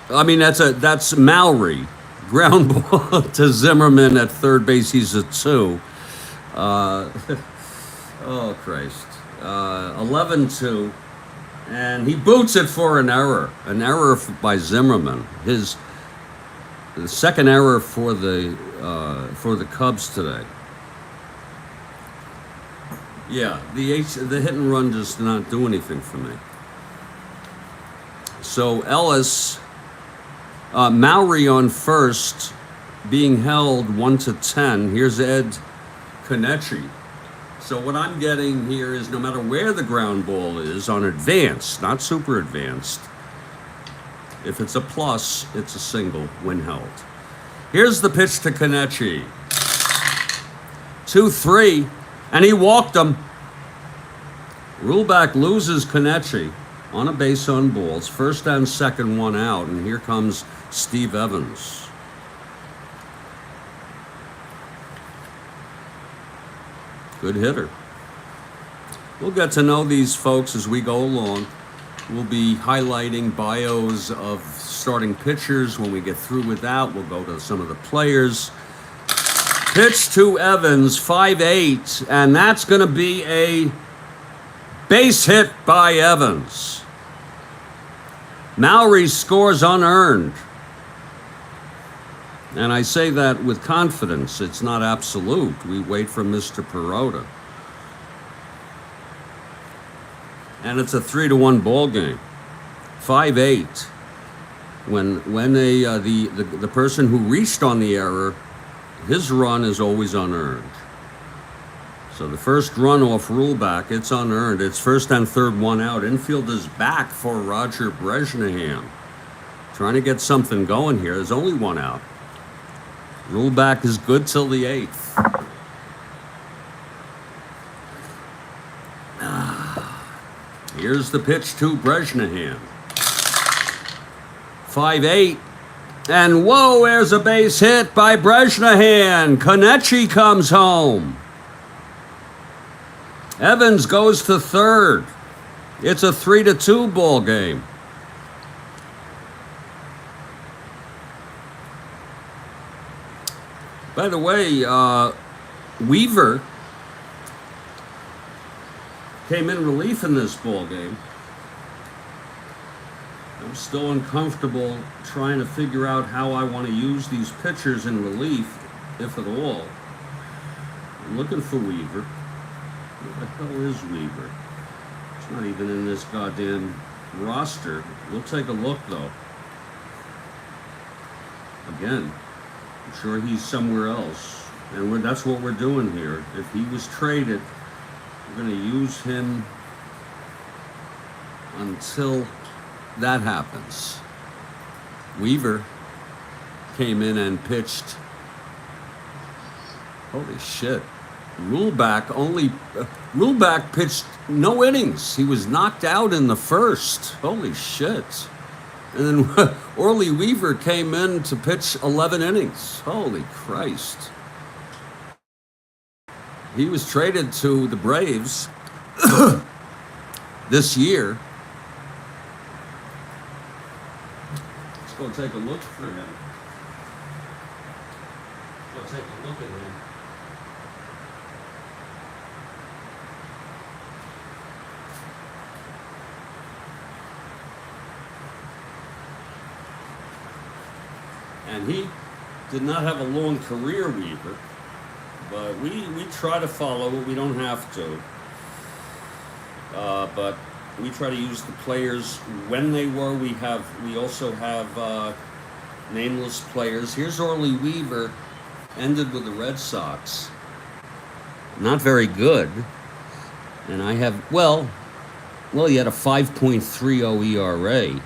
that's Mallory. Ground ball to Zimmerman at third base. He's a 2. Oh, Christ. 11-2. And he boots it for an error. An error by Zimmerman. The second error for the Cubs today. Yeah, the hit and run does not do anything for me. So Ellis, Mowry on first, being held 1-10. Here's Ed Konieczny. So what I'm getting here is no matter where the ground ball is on advanced, not super advanced, if it's a plus, it's a single when held. Here's the pitch to Konieczny. 2-3, and he walked him. Reulbach loses Konieczny on a base on balls. First and second, 1 out, and here comes Steve Evans. Good hitter. We'll get to know these folks as we go along. We'll be highlighting bios of starting pitchers. When we get through with that, we'll go to some of the players. Pitch to Evans, 5-8, and that's going to be a base hit by Evans. Mowry scores unearned. And I say that with confidence. It's not absolute. We wait for Mr. Perota. And it's a 3-1 ball game. 5-8. When the person who reached on the error, his run is always unearned. So the first run off Reulbach, it's unearned. It's first and third, 1 out. Infield is back for Roger Bresnahan. Trying to get something going here. There's only 1 out. Reulbach is good till the 8th. Here's the pitch to Bresnahan. 5-8. And whoa, there's a base hit by Bresnahan. Konieczny comes home. Evans goes to third. It's a 3-2 ball game. By the way, Weaver came in relief in this ball game. I'm still uncomfortable trying to figure out how I want to use these pitchers in relief, if at all. I'm looking for Weaver. Where the hell is Weaver? It's not even in this goddamn roster. We'll take a look, though. Again, I'm sure he's somewhere else. And that's what we're doing here. If he was traded, we're going to use him until that happens. Weaver came in and pitched. Holy shit. Reulbach pitched no innings. He was knocked out in the first. Holy shit. And then Orly Weaver came in to pitch 11 innings. Holy Christ. He was traded to the Braves this year. Let's go take a look for him. Let's go take a look at him. And he did not have a long career, Weaver, but we try to follow it. We don't have to, but we try to use the players when they were. We also have nameless players. Here's Orly Weaver, ended with the Red Sox. Not very good, and I have he had a 5.30 ERA.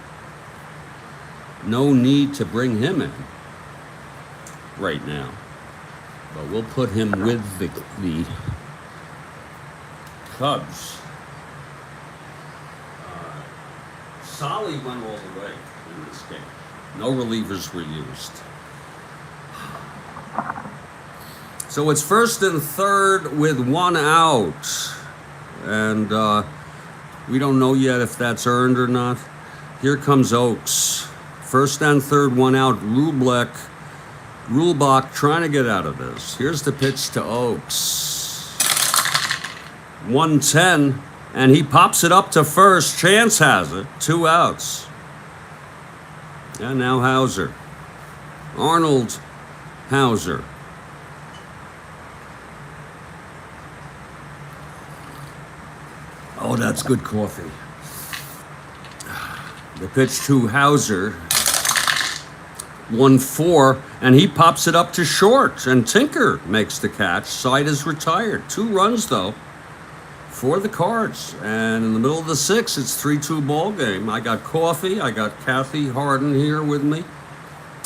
No need to bring him in right now. But we'll put him with the Cubs. Sallee went all the way in this game. No relievers were used. So it's first and third with 1 out. And we don't know yet if that's earned or not. Here comes Oaks. First and third, 1 out. Reulbach trying to get out of this. Here's the pitch to Oaks. 110, and he pops it up to first. Chance has it. 2 outs. And now Hauser. Arnold Hauser. Oh, that's good coffee. The pitch to Hauser. 1-4, and he pops it up to short, and Tinker makes the catch. Side is retired. 2 runs, though, for the Cards. And in the middle of the 6th, it's 3-2 ball game. I got coffee. I got Kathy Harden here with me.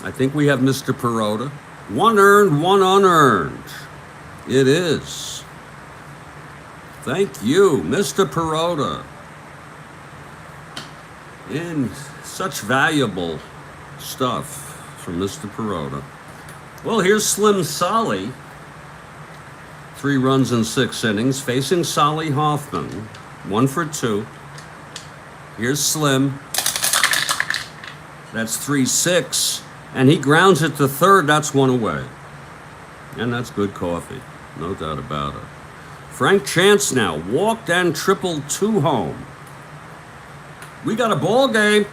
I think we have Mr. Perota. 1 earned, 1 unearned. It is. Thank you, Mr. Perota. And such valuable stuff from Mr. Perota. Well, here's Slim Sallee. 3 runs in 6 innings, facing Sallee Hoffman. 1 for 2. Here's Slim. That's 3-6. And he grounds it to third. That's 1 away. And that's good coffee. No doubt about it. Frank Chance now walked and tripled 2 home. We got a ball game,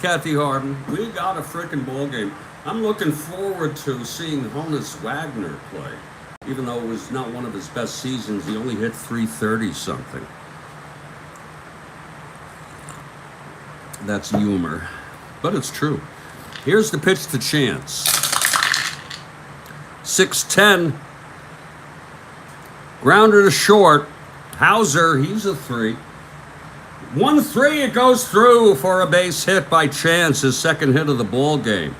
Kathy Harden. We got a freaking ball game. I'm looking forward to seeing Honus Wagner play. Even though it was not one of his best seasons, he only hit 330 something. That's humor, but it's true. Here's the pitch to Chance. 6-10. Grounder to short. Hauser, he's a 3. 1-3, it goes through for a base hit by Chance, his second hit of the ball game.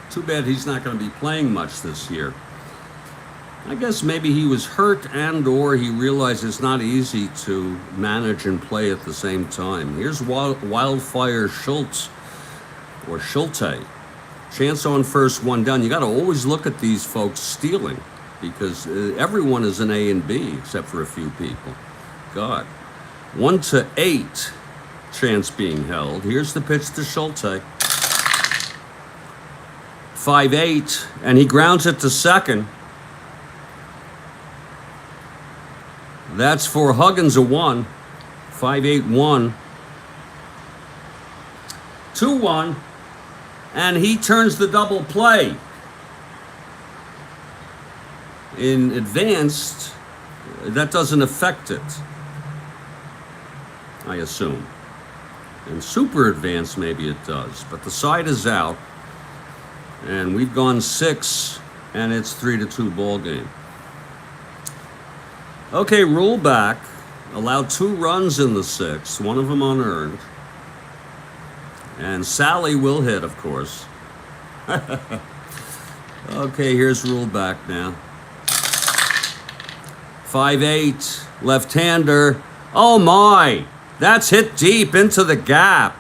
Too bad he's not going to be playing much this year. I guess maybe he was hurt and or he realized it's not easy to manage and play at the same time. Here's Wildfire Schultz, or Schulte. Chance on first, 1 down. You got to always look at these folks stealing because everyone is an A and B except for a few people. God. 1-8, Chance being held. Here's the pitch to Schulte. 5-8, and he grounds it to second. That's for Huggins, a 1. 5-8-1. 2-1, and he turns the double play. In advanced, that doesn't affect it, I assume. In super advanced, maybe it does. But the side is out, and we've gone 6, and it's 3-2 ball game. Okay, Reulbach allowed 2 runs in the 6th, 1 of them unearned. And Sallee will hit, of course. Okay, here's Reulbach now. 5-8, left-hander. Oh my! That's hit deep into the gap.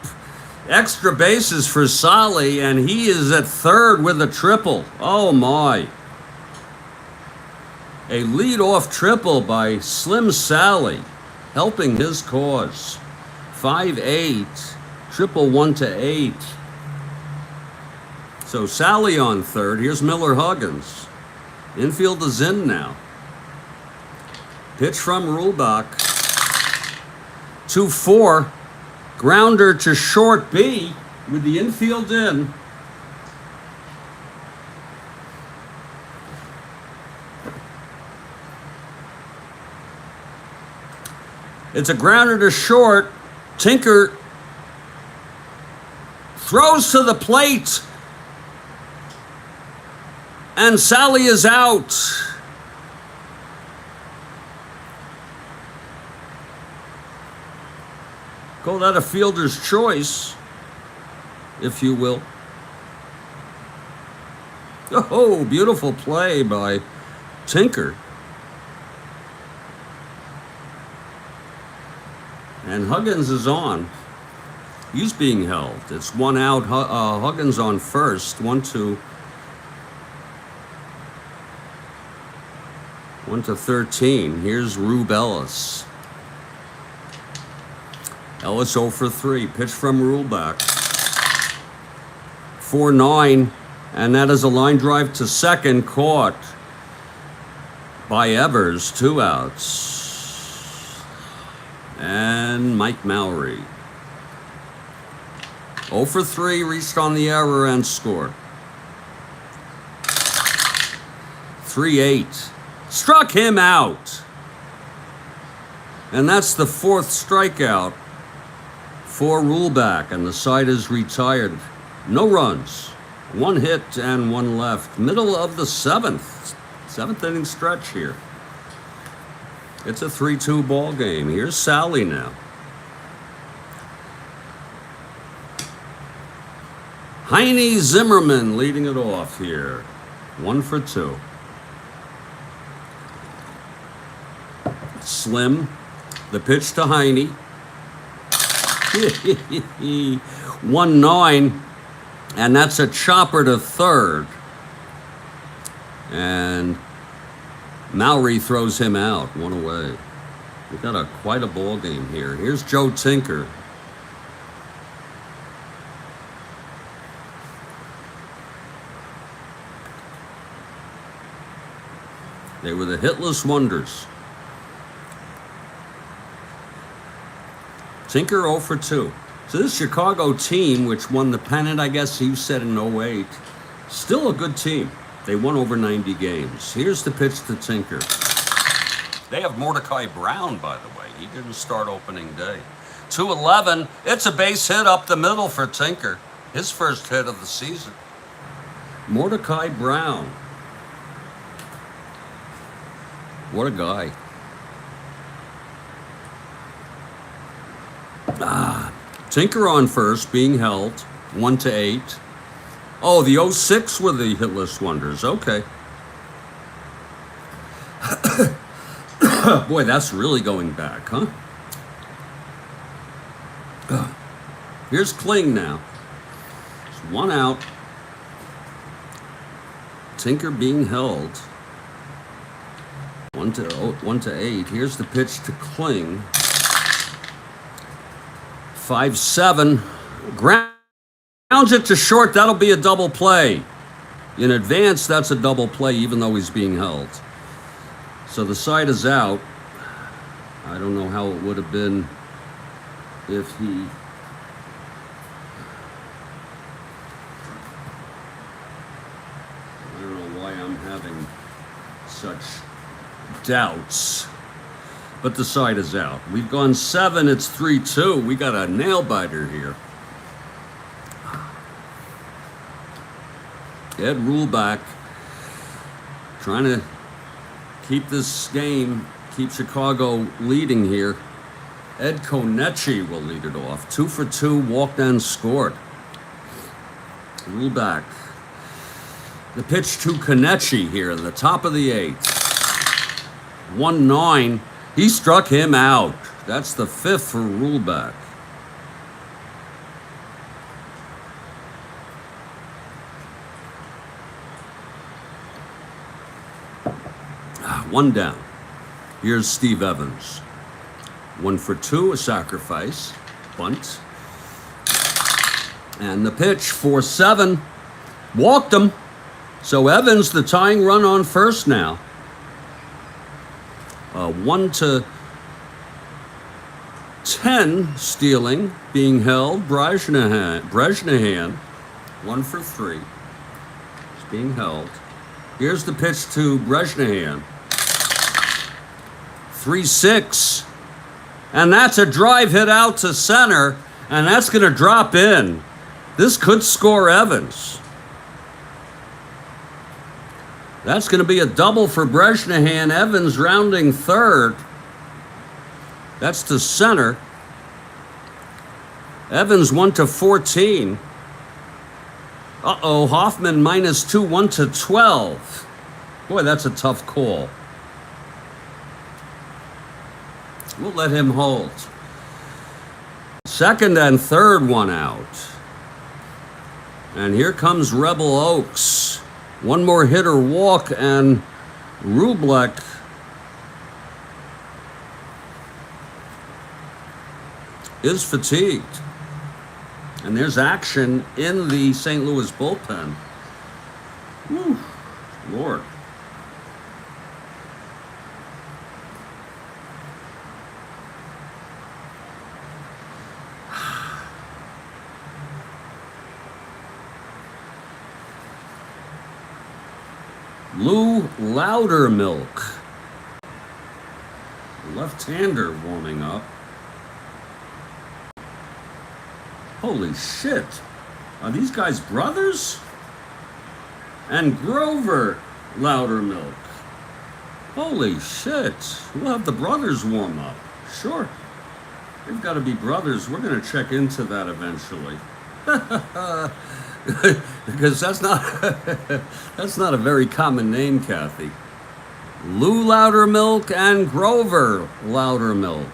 Extra bases for Sallee, and he is at third with a triple. Oh my. A lead-off triple by Slim Sallee, helping his cause. 5-8, triple 1-8. So Sallee on third. Here's Miller Huggins. Infield is in now. Pitch from Reulbach. 2-4. Grounder to short B with the infield in. It's a grounder to short. Tinker throws to the plate. And Sallee is out. Call that a fielder's choice, if you will. Oh, beautiful play by Tinker. And Huggins is on. He's being held. It's 1 out. Huggins on first. 1-2. 1-13. Here's Reulbach. Ellis 0 for 3. Pitch from Reulbach. 4-9. And that is a line drive to second. Caught by Evers. 2 outs. And Mike Mowry. 0 for 3. Reached on the error and scored. 3-8. Struck him out. And that's the 4th strikeout for Reulbach, and the side is retired. No runs, 1 hit and 1 left. Middle of the 7th inning stretch here. It's a 3-2 ball game. Here's Sallee now. Heine Zimmerman leading it off here. 1 for 2. Slim, the pitch to Heine. 1-9, and that's a chopper to third. And Mowry throws him out, 1 away. We've got quite a ball game here. Here's Joe Tinker. They were the hitless wonders. Tinker 0 for 2. So this Chicago team, which won the pennant, I guess you said in 08, still a good team. They won over 90 games. Here's the pitch to Tinker. They have Mordecai Brown, by the way. He didn't start opening day. 2-11. It's a base hit up the middle for Tinker. His first hit of the season. Mordecai Brown. What a guy. Tinker on first, being held, 1-8. Oh, the 06 were the hitless wonders. Okay. Boy, that's really going back, huh? Here's Kling now. It's 1 out. Tinker being held. 1-8. Here's the pitch to Kling. 5-7. Grounds it to short. That'll be a double play. In advance, that's a double play, even though he's being held. So the side is out. I don't know how it would have been if he... I don't know why I'm having such doubts. But the side is out. We've gone 7. It's 3-2. We got a nail biter here. Ed Reulbach trying to keep this game, keep Chicago leading here. Ed Konechi will lead it off. 2 for 2, walked and scored. Reulbach. The pitch to Konechi here in the top of the 8th. 1-9. He struck him out. That's the 5th for Reulbach. One down. Here's Steve Evans. 1 for 2, a sacrifice. Bunt. And the pitch, 4-7. Walked him. So Evans, the tying run on first now. 1-10 stealing, being held. Brezhnehan, 1 for 3. It's being held. Here's the pitch to Brezhnehan. 3-6. And that's a drive hit out to center, and that's going to drop in. This could score Evans. That's going to be a double for Brezhnehan. Evans rounding third. That's to center. Evans 1-14. Hoffman -2, 1-12. Boy, that's a tough call. We'll let him hold. Second and third, one out. And here comes Rebel Oaks. One more hit or walk, and Reulbach is fatigued. And there's action in the St. Louis bullpen. Whew, Lord. Lou Loudermilk, left-hander warming up. Holy shit. Are these guys brothers? And Grover Loudermilk. Holy shit. We'll have the brothers warm up. Sure. They've got to be brothers. We're going to check into that eventually. Because that's not a very common name, Kathy. Lou Loudermilk and Grover Loudermilk.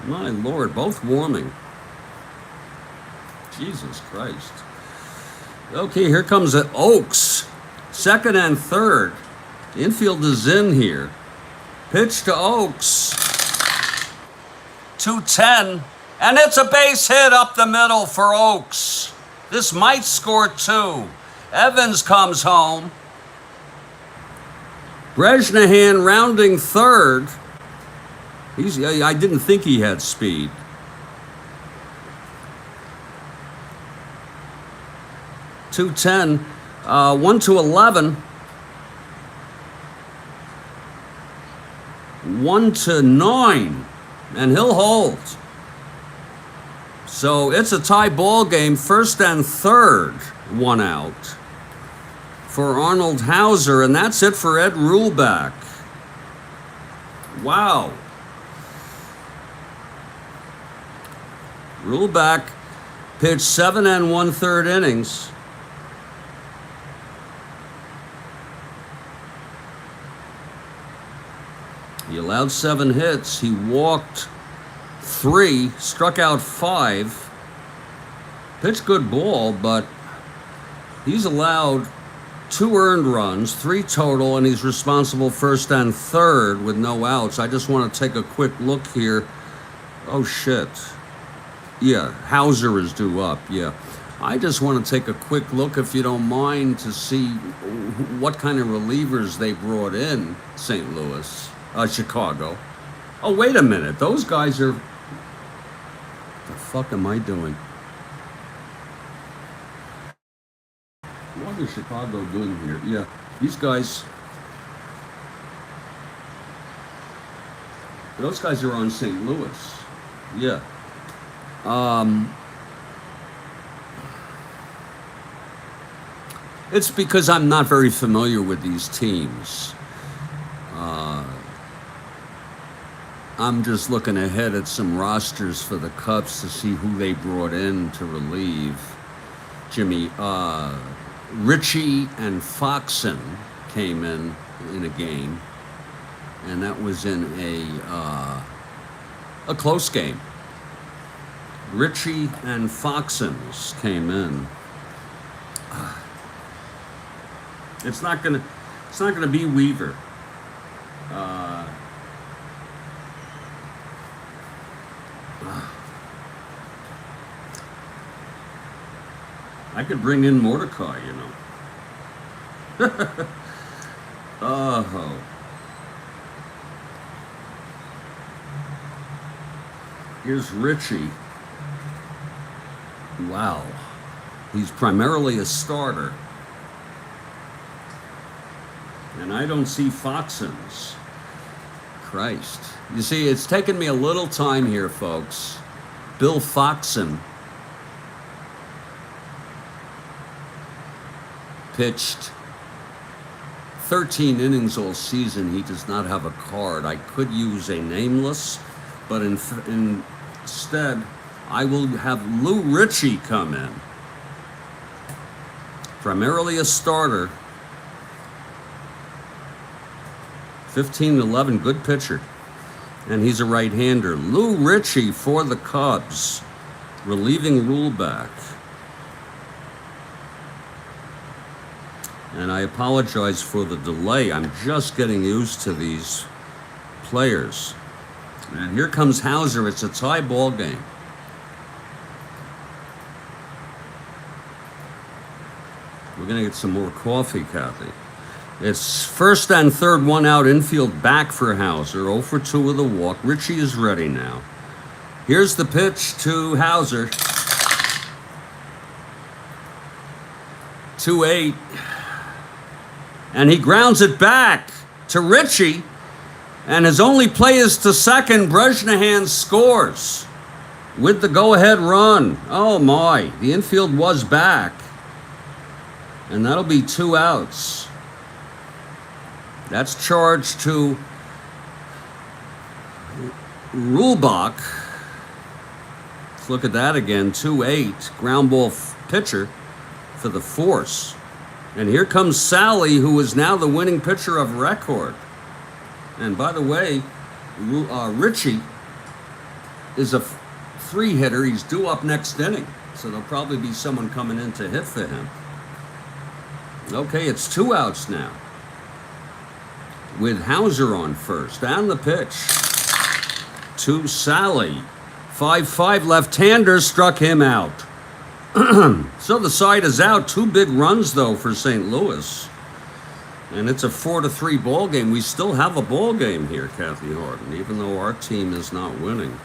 My Lord, both warming. Jesus Christ. Okay, here comes it. Oaks. Second and third. Infield is in here. Pitch to Oaks. 210. And it's a base hit up the middle for Oaks. This might score two. Evans comes home. Bresnahan rounding third. I didn't think he had speed. .210, 1-11. 1-9, and he'll hold. So it's a tie ball game, first and third, one out for Arnold Hauser, and that's it for Ed Reulbach. Wow. Reulbach pitched 7 1/3 innings. He allowed 7 hits. He walked 3, struck out 5. Pitched good ball, but he's allowed 2 earned runs, 3 total, and he's responsible first and third with no outs. I just want to take a quick look here. Oh, shit. Yeah, Hauser is due up, yeah. I just want to take a quick look, if you don't mind, to see what kind of relievers they brought in St. Louis, Chicago. Oh, wait a minute. Those guys are... What the fuck am I doing? What is Chicago doing here? Yeah, these guys... Those guys are on St. Louis. Yeah. It's because I'm not very familiar with these teams. I'm just looking ahead at some rosters for the Cubs to see who they brought in to relieve. Jimmy, Ritchie and Foxen came in a game, and that was in a close game. Ritchie and Foxens came in. It's not gonna be Weaver. I could bring in Mordecai, you know. Oh. Here's Ritchie. Wow. He's primarily a starter. And I don't see Foxens. Christ. You see, it's taken me a little time here, folks. Bill Foxen pitched 13 innings all season. He does not have a card. I could use a nameless, but instead, I will have Lou Ritchie come in. Primarily a starter. 15-11, good pitcher. And he's a right-hander. Lou Ritchie for the Cubs, relieving Reulbach. And I apologize for the delay. I'm just getting used to these players. And here comes Hauser. It's a tie ball game. We're going to get some more coffee, Kathy. It's first and third, one out, infield back for Hauser. 0 for 2 with a walk. Ritchie is ready now. Here's the pitch to Hauser. 2-8. And he grounds it back to Ritchie. And his only play is to second. Brezhnehan scores with the go-ahead run. Oh, my. The infield was back. And that'll be 2 outs. That's charged to Reulbach. Let's look at that again. 2-8. Ground ball pitcher for the force. And here comes Sallee, who is now the winning pitcher of record. And by the way, Ritchie is a 3-hitter. He's due up next inning. So there'll probably be someone coming in to hit for him. Okay, it's 2 outs now, with Hauser on first. And the pitch to Sallee. 5-5 left-hander struck him out. So the side is out. 2 big runs, though, for St. Louis. And it's a 4-3 ball game. We still have a ball game here, Kathy Harden, even though our team is not winning.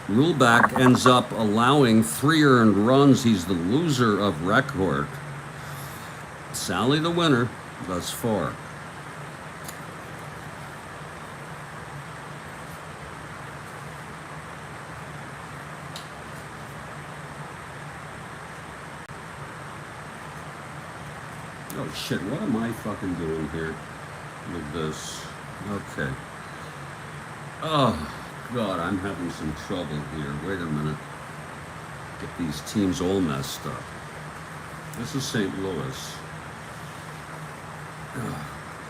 Reulbach ends up allowing 3 earned runs. He's the loser of record. Sallee the winner thus far. Oh shit, what am I fucking doing here with this? Okay. Oh. God, I'm having some trouble here. Wait a minute. Get these teams all messed up. This is St. Louis.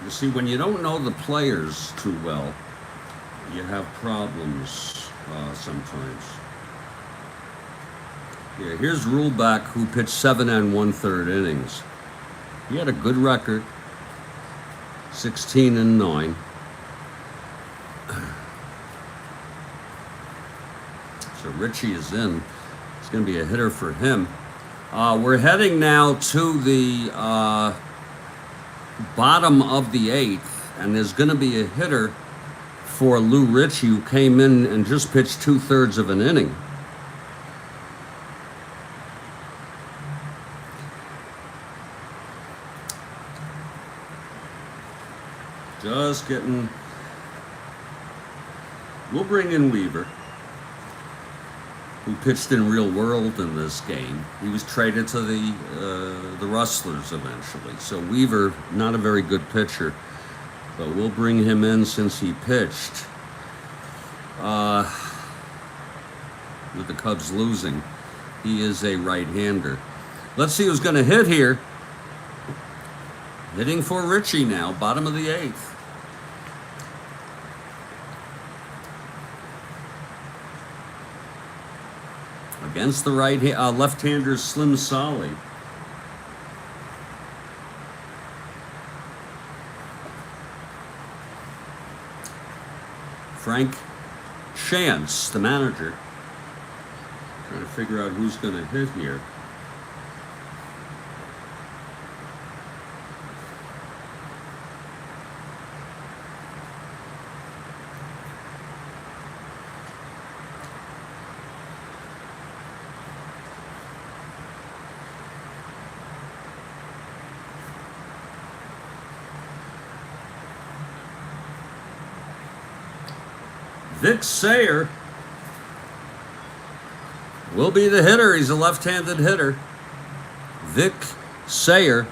You see, when you don't know the players too well, you have problems sometimes. Yeah, here's Reulbach, who pitched 7 1/3 innings. He had a good record, 16-9. So Ritchie is in. It's going to be a hitter for him. We're heading now to the bottom of the 8th, and there's going to be a hitter for Lou Ritchie, who came in and just pitched 2/3 of an inning. Just getting... We'll bring in Weaver, who pitched in Real World in this game. He was traded to the Rustlers eventually. So Weaver, not a very good pitcher, but we'll bring him in since he pitched. With the Cubs losing, he is a right-hander. Let's see who's going to hit here. Hitting for Ritchie now, bottom of the 8th. Against the left-hander Slim Sallee. Frank Chance, the manager, trying to figure out who's going to hit here. Vic Sayer will be the hitter. He's a left-handed hitter. Vic Sayer.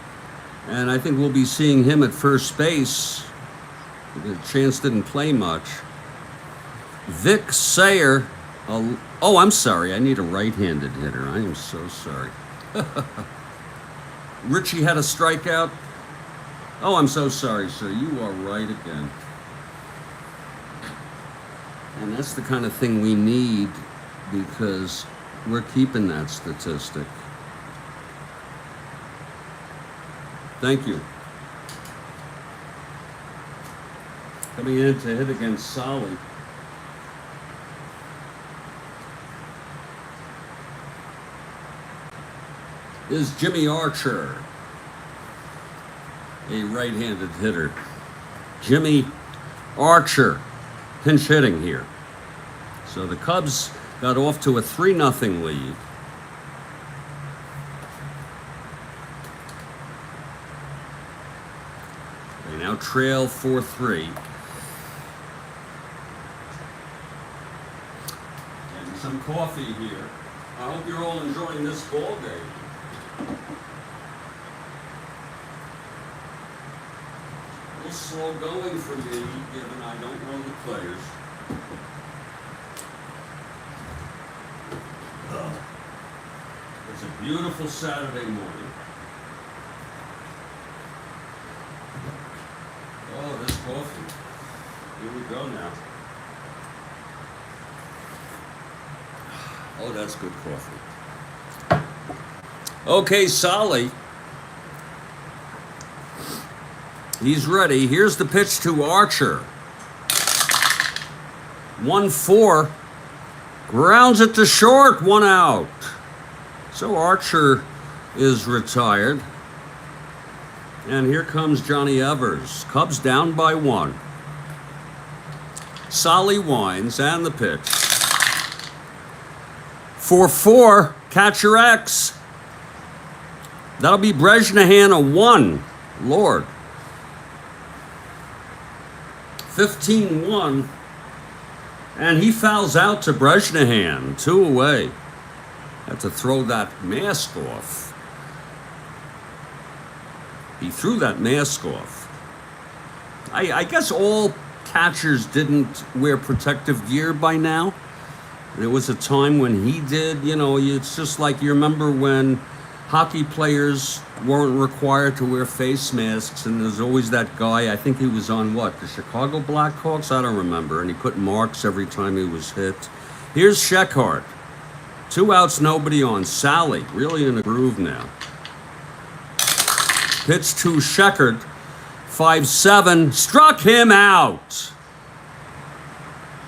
And I think we'll be seeing him at first base. Chance didn't play much. Vic Sayer. Oh, I'm sorry. I need a right-handed hitter. I am so sorry. Ritchie had a strikeout. Oh, I'm so sorry, sir. You are right again. And that's the kind of thing we need because we're keeping that statistic. Thank you. Coming in to hit against Sallee. Is Jimmy Archer, a right-handed hitter. Jimmy Archer, pinch hitting here. So the Cubs got off to a 3-0 lead. They now trail 4-3. And some coffee here. I hope you're all enjoying this ball game. A little slow going for me, given I don't know the players. It's a beautiful Saturday morning. Oh, this coffee. Here we go now. Oh, that's good coffee. Okay, Sallee. He's ready. Here's the pitch to Archer. 1-4. Grounds it to short. 1 out. So Archer is retired. And here comes Johnny Evers. Cubs down by 1. Sallee winds and the pitch. 4-4. Catcher X. That'll be Brezhnehan a 1. Lord. 15-1. And he fouls out to Brezhnehan. 2 away. Had to throw that mask off. He threw that mask off. I guess all catchers didn't wear protective gear by now. There was a time when he did. You know, it's just like you remember when hockey players weren't required to wear face masks, and there's always that guy, I think he was on what, the Chicago Blackhawks? I don't remember, and he put marks every time he was hit. Here's Sheckhardt. 2 outs, nobody on. Sallee, really in a groove now. Pitch to Sheckhardt, 5-7, struck him out.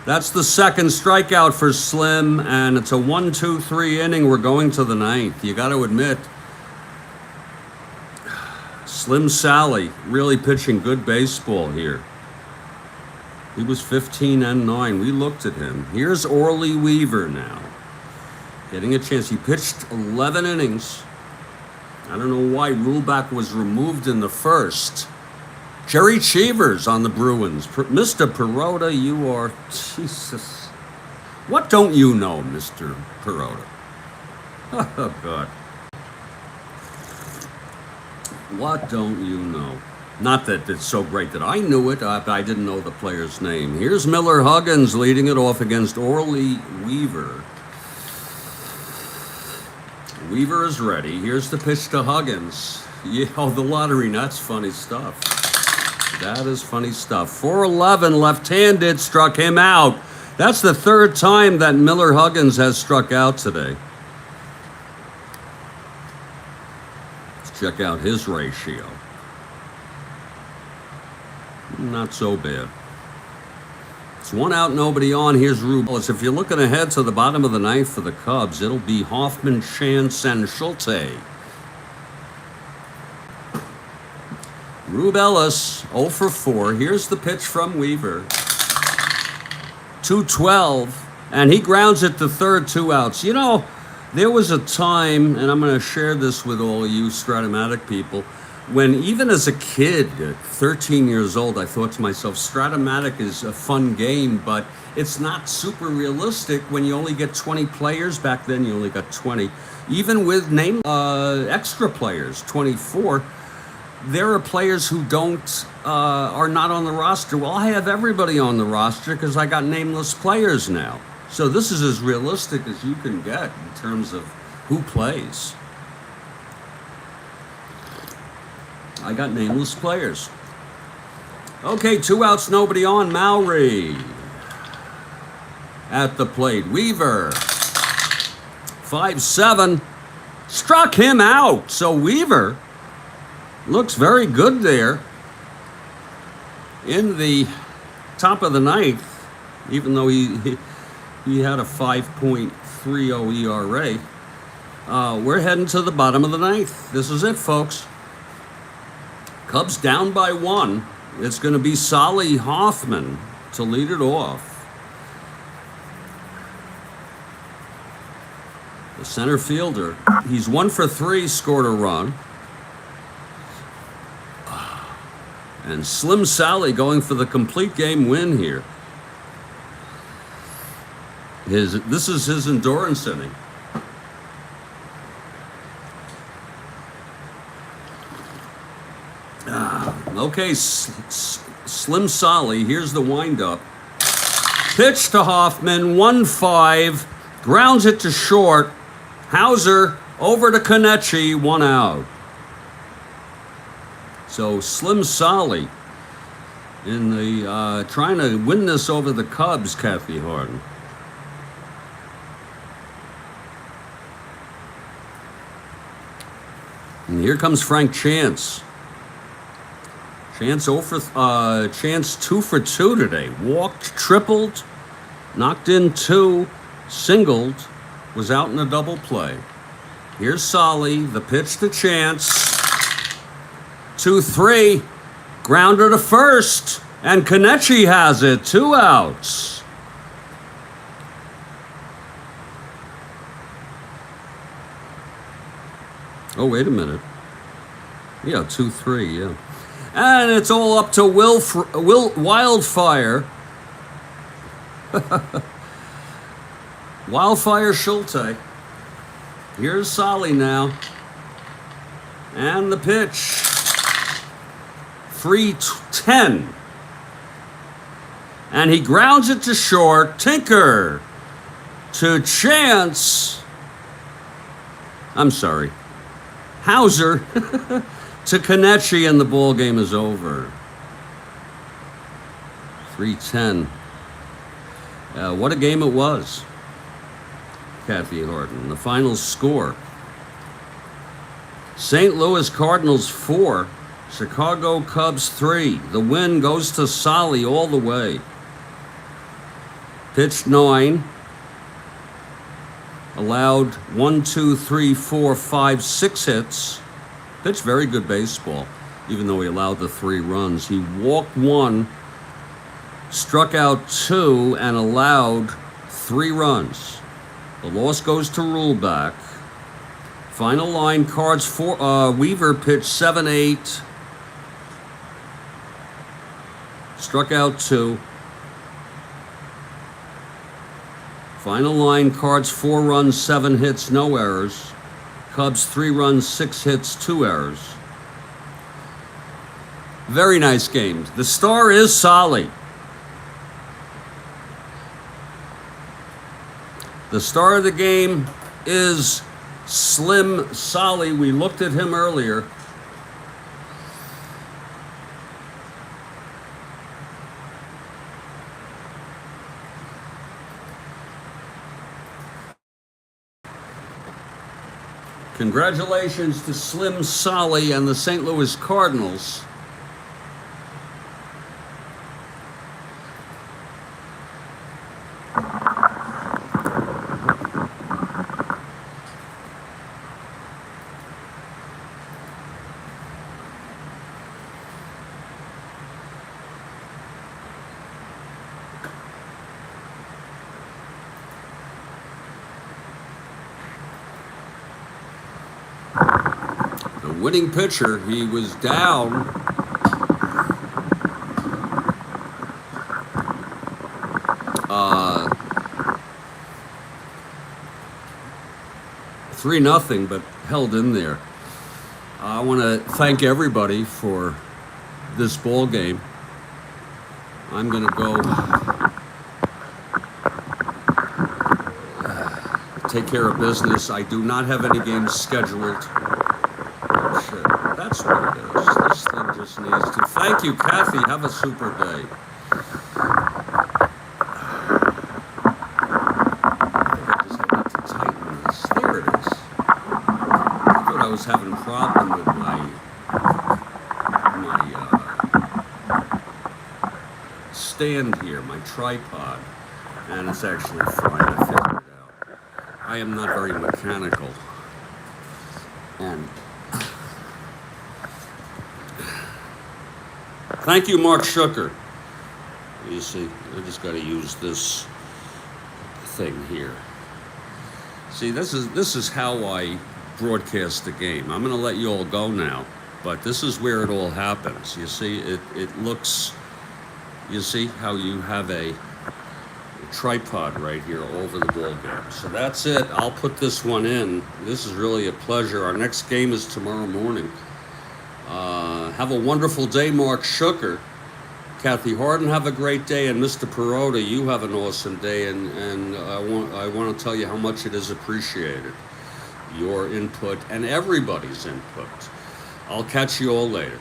That's the second strikeout for Slim, and it's a 1-2-3 inning. We're going to the 9th. You got to admit, Slim Sallee really pitching good baseball here. He was 15-9. We looked at him. Here's Orly Weaver now, getting a chance. He pitched 11 innings. I don't know why Reulbach was removed in the first. Jerry Cheevers on the Bruins. Mr. Perota, you are... Jesus. What don't you know, Mr. Perota? Oh, God. What don't you know? Not that it's so great that I knew it, but I didn't know the player's name. Here's Miller Huggins leading it off against Orly Weaver. Weaver is ready. Here's the pitch to Huggins. Yeah, oh, the lottery, that's funny stuff. That is funny stuff. 4-11, left-handed, struck him out. That's the 3rd time that Miller Huggins has struck out today. Let's check out his ratio. Not so bad. It's 1 out, nobody on. Here's Reulbach. If you're looking ahead to the bottom of the 9th for the Cubs, it'll be Hoffman, Chance, and Schulte. Rube Ellis, 0 for 4. Here's the pitch from Weaver. 2-12, and he grounds it to third, 2 outs. You know, there was a time, and I'm going to share this with all you Strat-O-Matic people, when even as a kid, at 13 years old, I thought to myself, Strat-O-Matic is a fun game, but it's not super realistic when you only get 20 players. Back then, you only got 20. Even with extra players, 24. There are players who are not on the roster. Well, I have everybody on the roster because I got nameless players now. So this is as realistic as you can get in terms of who plays. I got nameless players. Okay, 2 outs, nobody on. Mowry. at the plate. Weaver, 5-7, struck him out. So Weaver looks very good there in the top of the ninth, even though he had a 5.30 ERA. We're heading to the bottom of the ninth. This is it, folks. Cubs down by 1. It's going to be Sallee Hoffman to lead it off. The center fielder, he's 1 for 3, scored a run. And Slim Sallee going for the complete game win here. This is his endurance inning. Okay, Slim Sallee, here's the windup. Pitch to Hoffman, 1-5, grounds it to short. Hauser over to Kenichi, 1 out. So Slim Sallee in the trying to win this over the Cubs, Kathy Harden. And here comes Frank Chance. Chance 2 for 2 today. Walked, tripled, knocked in 2, singled, was out in a double play. Here's Sallee, the pitch to Chance. 2-3, grounder to first, and Kenichi has it, 2 outs. Oh, wait a minute. Yeah, 2-3, yeah. And it's all up to Will Wildfire. Wildfire Schulte. Here's Sallee now. And the pitch. 3-10. And he grounds it to short. Tinker to Chance. I'm sorry. Hauser to Kenichi, and the ball game is over. 3-10. What a game it was, Kathy Harden. The final score: St. Louis Cardinals 4, Chicago Cubs 3. The win goes to Sallee all the way. Pitched 9. Allowed 1, 2, 3, 4, 5, 6 hits. Pitched very good baseball, even though he allowed the 3 runs. He walked 1, struck out 2, and allowed 3 runs. The loss goes to Reulbach. Final line: Cards for Weaver pitched 7-8, struck out 2. Final line: Cards 4 runs, 7 hits, no errors. Cubs 3 runs, 6 hits, 2 errors. Very nice game. The star is Sallee. The star of the game is Slim Sallee. We looked at him earlier. Congratulations to Slim Sallee and the St. Louis Cardinals. Winning pitcher, he was down 3-0, but held in there. I want to thank everybody for this ball game. I'm going to go take care of business. I do not have any games scheduled. That's what it is. This thing just needs to. Thank you, Kathy. Have a super day. having a problem with my stand here, my tripod, and it's actually fine. I figured it out. I am not very mechanical, and thank you, Mark Schucker. You see, I just got to use this thing here. See, this is how I broadcast the game. I'm going to let you all go now, but this is where it all happens. You see, it looks. You see how you have a tripod right here over the ball game. So that's it. I'll put this one in. This is really a pleasure. Our next game is tomorrow morning. Have a wonderful day, Mark Schucker. Kathy Harden, have a great day, and Mr. Perota, you have an awesome day, and I want to tell you how much it is appreciated, your input and everybody's input. I'll catch you all later.